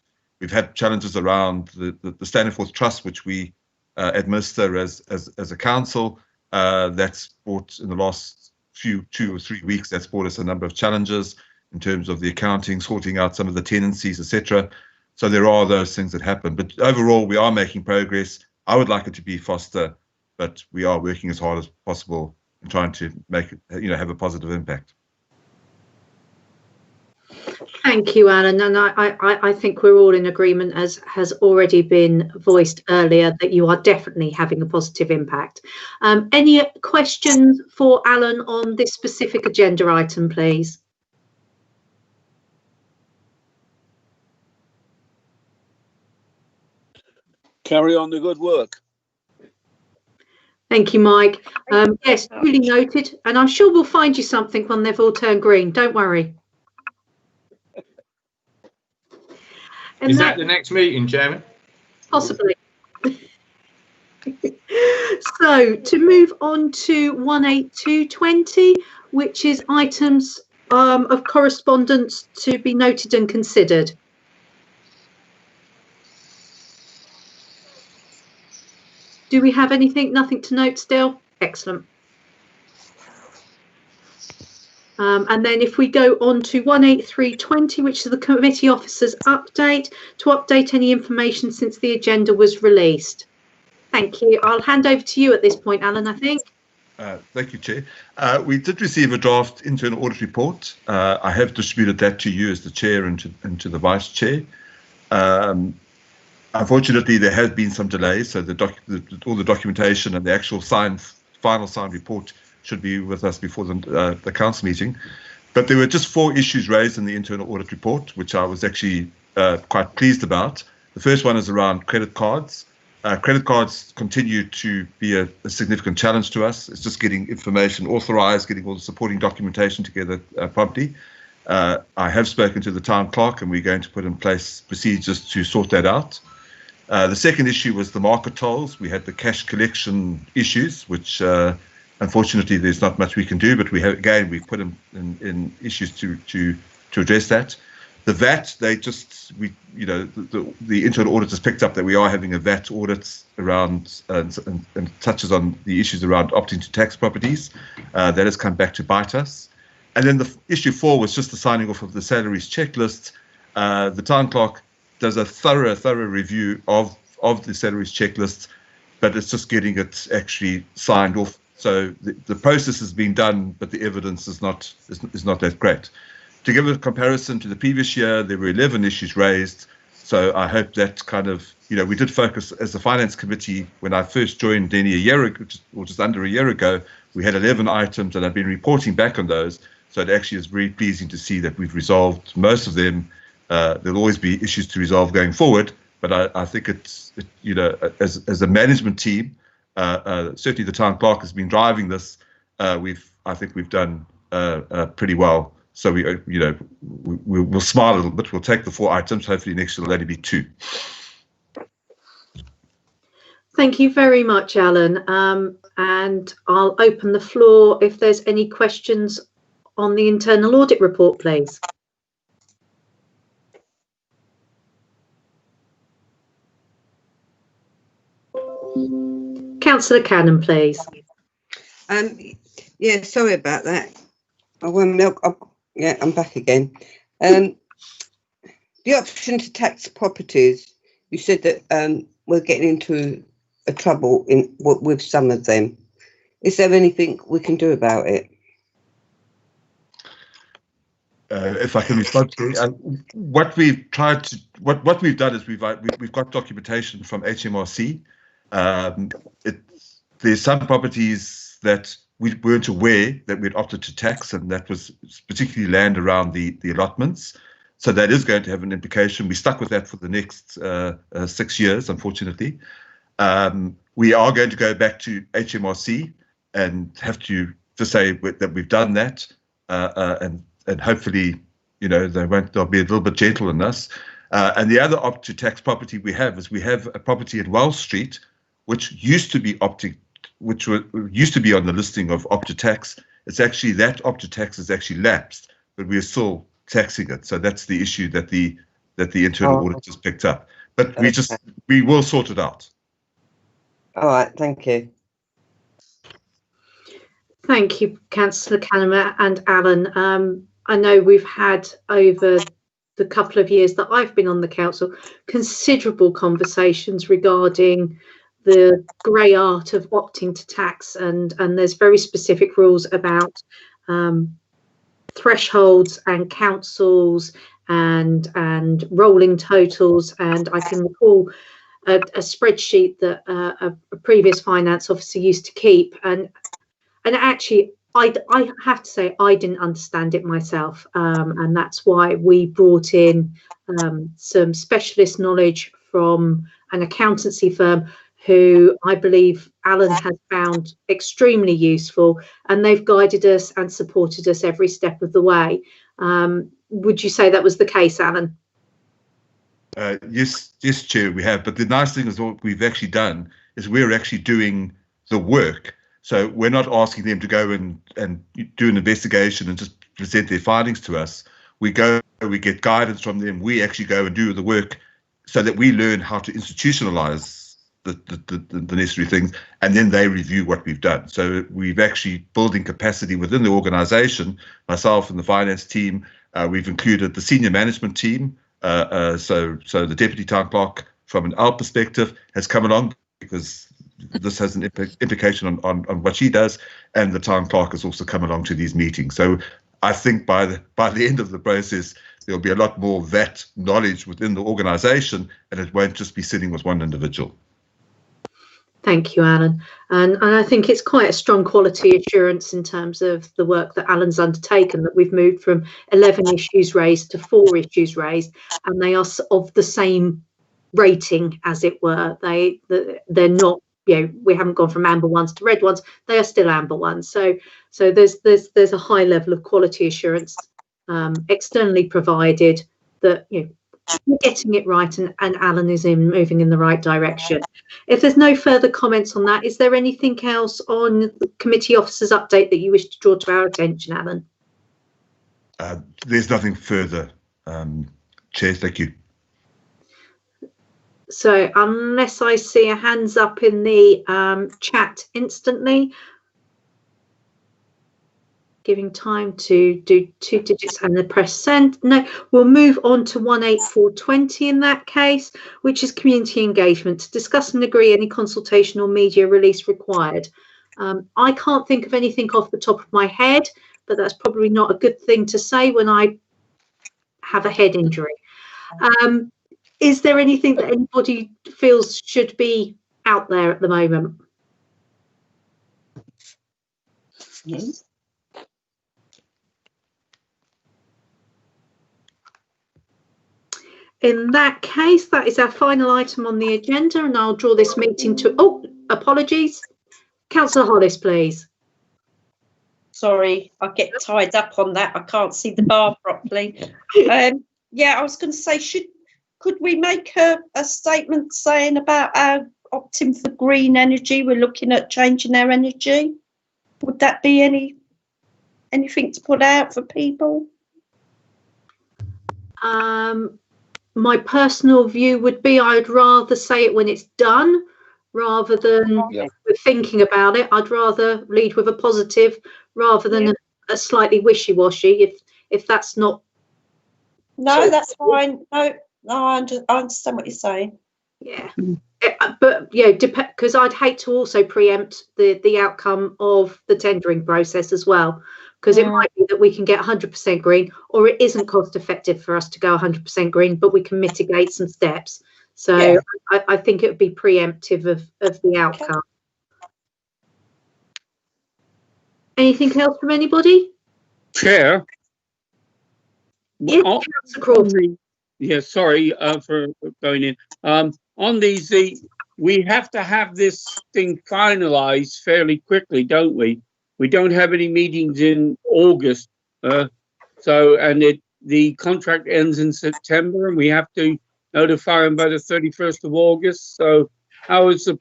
had challenges around the Standing Forth Trust, which we administer as a council. That's brought, in the last 2 or 3 weeks, that's brought us a number of challenges in terms of the accounting, sorting out some of the tenancies, etc. So there are those things that happen, but overall we are making progress. I would like it to be faster, but we are working as hard as possible and trying to make it, have a positive impact. Thank you, Alan. And I think we're all in agreement, as has already been voiced earlier, that you are definitely having a positive impact. Any questions for Alan on this specific agenda item, please? Carry on the good work. Thank you, Mike. Yes, really noted. And I'm sure we'll find you something when they've all turned green. Don't worry. And is that the next meeting, Chairman? Possibly. So to move on to 18220, which is items of correspondence to be noted and considered. Do we have anything? Nothing to note still? Excellent. And then if we go on to 18320, which is the committee officers update, to update any information since the agenda was released. Thank you. I'll hand over to you at this point, Alan, I think. Thank you, Chair. We did receive a draft internal audit report. I have distributed that to you as the Chair and to the Vice Chair. Unfortunately, there have been some delays, so all the documentation and the actual final signed report should be with us before the council meeting. But there were just 4 issues raised in the internal audit report, which I was actually quite pleased about. The first one is around credit cards. Credit cards continue to be a significant challenge to us. It's just getting information authorised, getting all the supporting documentation together properly. I have spoken to the town clerk, and we're going to put in place procedures to sort that out. The second issue was the market tolls. We had the cash collection issues, which unfortunately there's not much we can do, but we've put in issues to address that. The VAT, the internal audit has picked up that we are having a VAT audit around and touches on the issues around opting to tax properties. That has come back to bite us. And then the issue 4 was just the signing off of the salaries checklist. The town clerk does a thorough review of the salaries checklist, but it's just getting it actually signed off. So the process has been done, but the evidence is not that great. To give a comparison to the previous year, there were 11 issues raised. So I hope that kind of, we did focus as the Finance Committee when I first joined nearly a year ago, or just under a year ago. We had 11 items, and I've been reporting back on those. So it actually is very pleasing to see that we've resolved most of them. There'll always be issues to resolve going forward, but I think as a management team, certainly the town clerk has been driving this. I think we've done pretty well. So we'll smile a little bit. We'll take the 4 items. Hopefully next year will only be 2. Thank you very much, Alan. And I'll open the floor if there's any questions on the internal audit report, please. Councillor Cannon, please. Yeah, sorry about that. I'm back again. The option to tax properties, you said that we're getting into a trouble with some of them. Is there anything we can do about it? If I can respond to what we've tried to, what we've done is we've got documentation from HMRC. There's some properties that we weren't aware that we'd opted to tax, and that was particularly land around the allotments. So that is going to have an implication. We're stuck with that for the next 6 years, unfortunately. We are going to go back to HMRC and have to say that we've done that, and hopefully, you know, they'll be a little bit gentle on us. And the other opt to tax property we have a property at Wells Street, which used to be used to be on the listing of opt to tax. It's actually that opt to tax is actually lapsed, but we're still taxing it. So that's the issue that the internal audit just picked up. But we will sort it out. All right, thank you. Thank you, Councillor Canham and Alan. I know we've had over the couple of years that I've been on the council considerable conversations regarding the grey art of opting to tax, and there's very specific rules about thresholds and councils and rolling totals. And I can recall a spreadsheet that a previous finance officer used to keep, and actually I have to say I didn't understand it myself, and that's why we brought in some specialist knowledge from an accountancy firm who I believe Alan has found extremely useful, and they've guided us and supported us every step of the way. Would you say that was the case, Alan? Yes, Chair, we have. But the nice thing is what we've actually done is we're actually doing the work. So we're not asking them to go and do an investigation and just present their findings to us. We go, we get guidance from them. We actually go and do the work so that we learn how to institutionalize the necessary things, and then they review what we've done. So we've actually building capacity within the organisation. Myself and the finance team, we've included the senior management team. So the deputy town clerk, from an our perspective, has come along because this has an implication on what she does, and the town clerk has also come along to these meetings. So I think by the end of the process, there'll be a lot more of that knowledge within the organisation, and it won't just be sitting with one individual. Thank you, Alan. And I think it's quite a strong quality assurance in terms of the work that Alan's undertaken, that we've moved from 11 issues raised to 4 issues raised, and they are of the same rating, as it were. They're not, you know, we haven't gone from amber ones to red ones. They are still amber ones. So there's a high level of quality assurance externally provided that, you know, we're getting it right, and Alan is moving in the right direction. If there's no further comments on that, is there anything else on the committee officers update that you wish to draw to our attention, Alan? There's nothing further, Chair. Thank you. So unless I see a hands up in the chat instantly, giving time to do 2 digits and then press send. No, we'll move on to 18420 in that case, which is community engagement, to discuss and agree any consultation or media release required. I can't think of anything off the top of my head, but that's probably not a good thing to say when I have a head injury. Is there anything that anybody feels should be out there at the moment? Yes. In that case, that is our final item on the agenda, and I'll draw this meeting to, oh, apologies. Councillor Hollis, please. Sorry, I get tied up on that. I can't see the bar properly. Yeah, I was going to say, could we make a statement saying about our opting for green energy? We're looking at changing our energy. Would that be anything to put out for people? My personal view would be I'd rather say it when it's done rather than thinking about it. I'd rather lead with a positive rather than a slightly wishy-washy, if that's not... No, that's fine. No, I understand what you're saying. Yeah. But yeah, because I'd hate to also preempt the outcome of the tendering process as well, because it might be that we can get 100% green, or it isn't cost effective for us to go 100% green, but we can mitigate some steps. So Yeah. I think it would be preemptive of the outcome. Anything else from anybody? Chair. Yes, on- Councillor Crawford. Yeah, sorry for going in. On these, we have to have this thing finalised fairly quickly, don't we? We don't have any meetings in August, and the contract ends in September, and we have to notify them by the 31st of August. So, how is the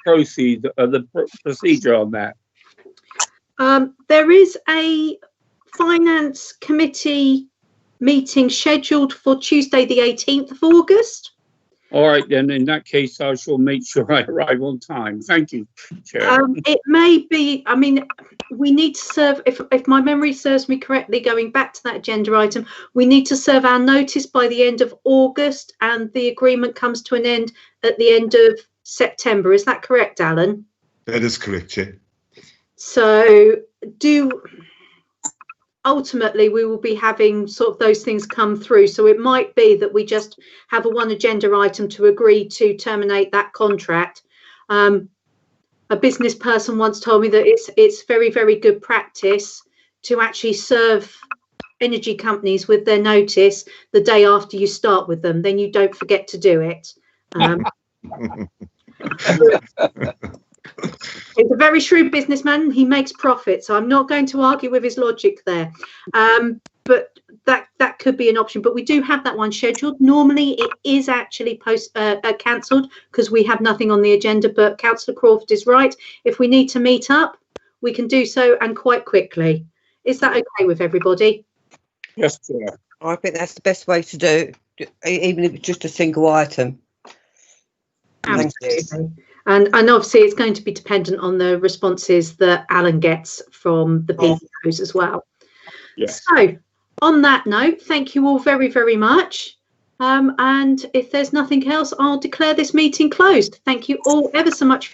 procedure on that? There is a finance committee meeting scheduled for Tuesday, the 18th of August. All right, then in that case, I shall make sure I arrive on time. Thank you, Chair. It may be, I mean, we need to serve, if my memory serves me correctly, going back to that agenda item, we need to serve our notice by the end of August, and the agreement comes to an end at the end of September. Is that correct, Alan? That is correct, Chair. So ultimately we will be having sort of those things come through. So it might be that we just have a one agenda item to agree to terminate that contract. A business person once told me that it's very, very good practice to actually serve energy companies with their notice the day after you start with them. Then you don't forget to do it. He's a very shrewd businessman. He makes profit, so I'm not going to argue with his logic there. But that could be an option. But we do have that one scheduled. Normally, it is actually cancelled because we have nothing on the agenda. But Councillor Crawford is right. If we need to meet up, we can do so, and quite quickly. Is that okay with everybody? Yes, Chair. I think that's the best way to do it, even if it's just a single item. Thank you. Absolutely. And obviously it's going to be dependent on the responses that Alan gets from the PPOs as well. Yes. So on that note, thank you all very, very much. And if there's nothing else, I'll declare this meeting closed. Thank you all ever so much for your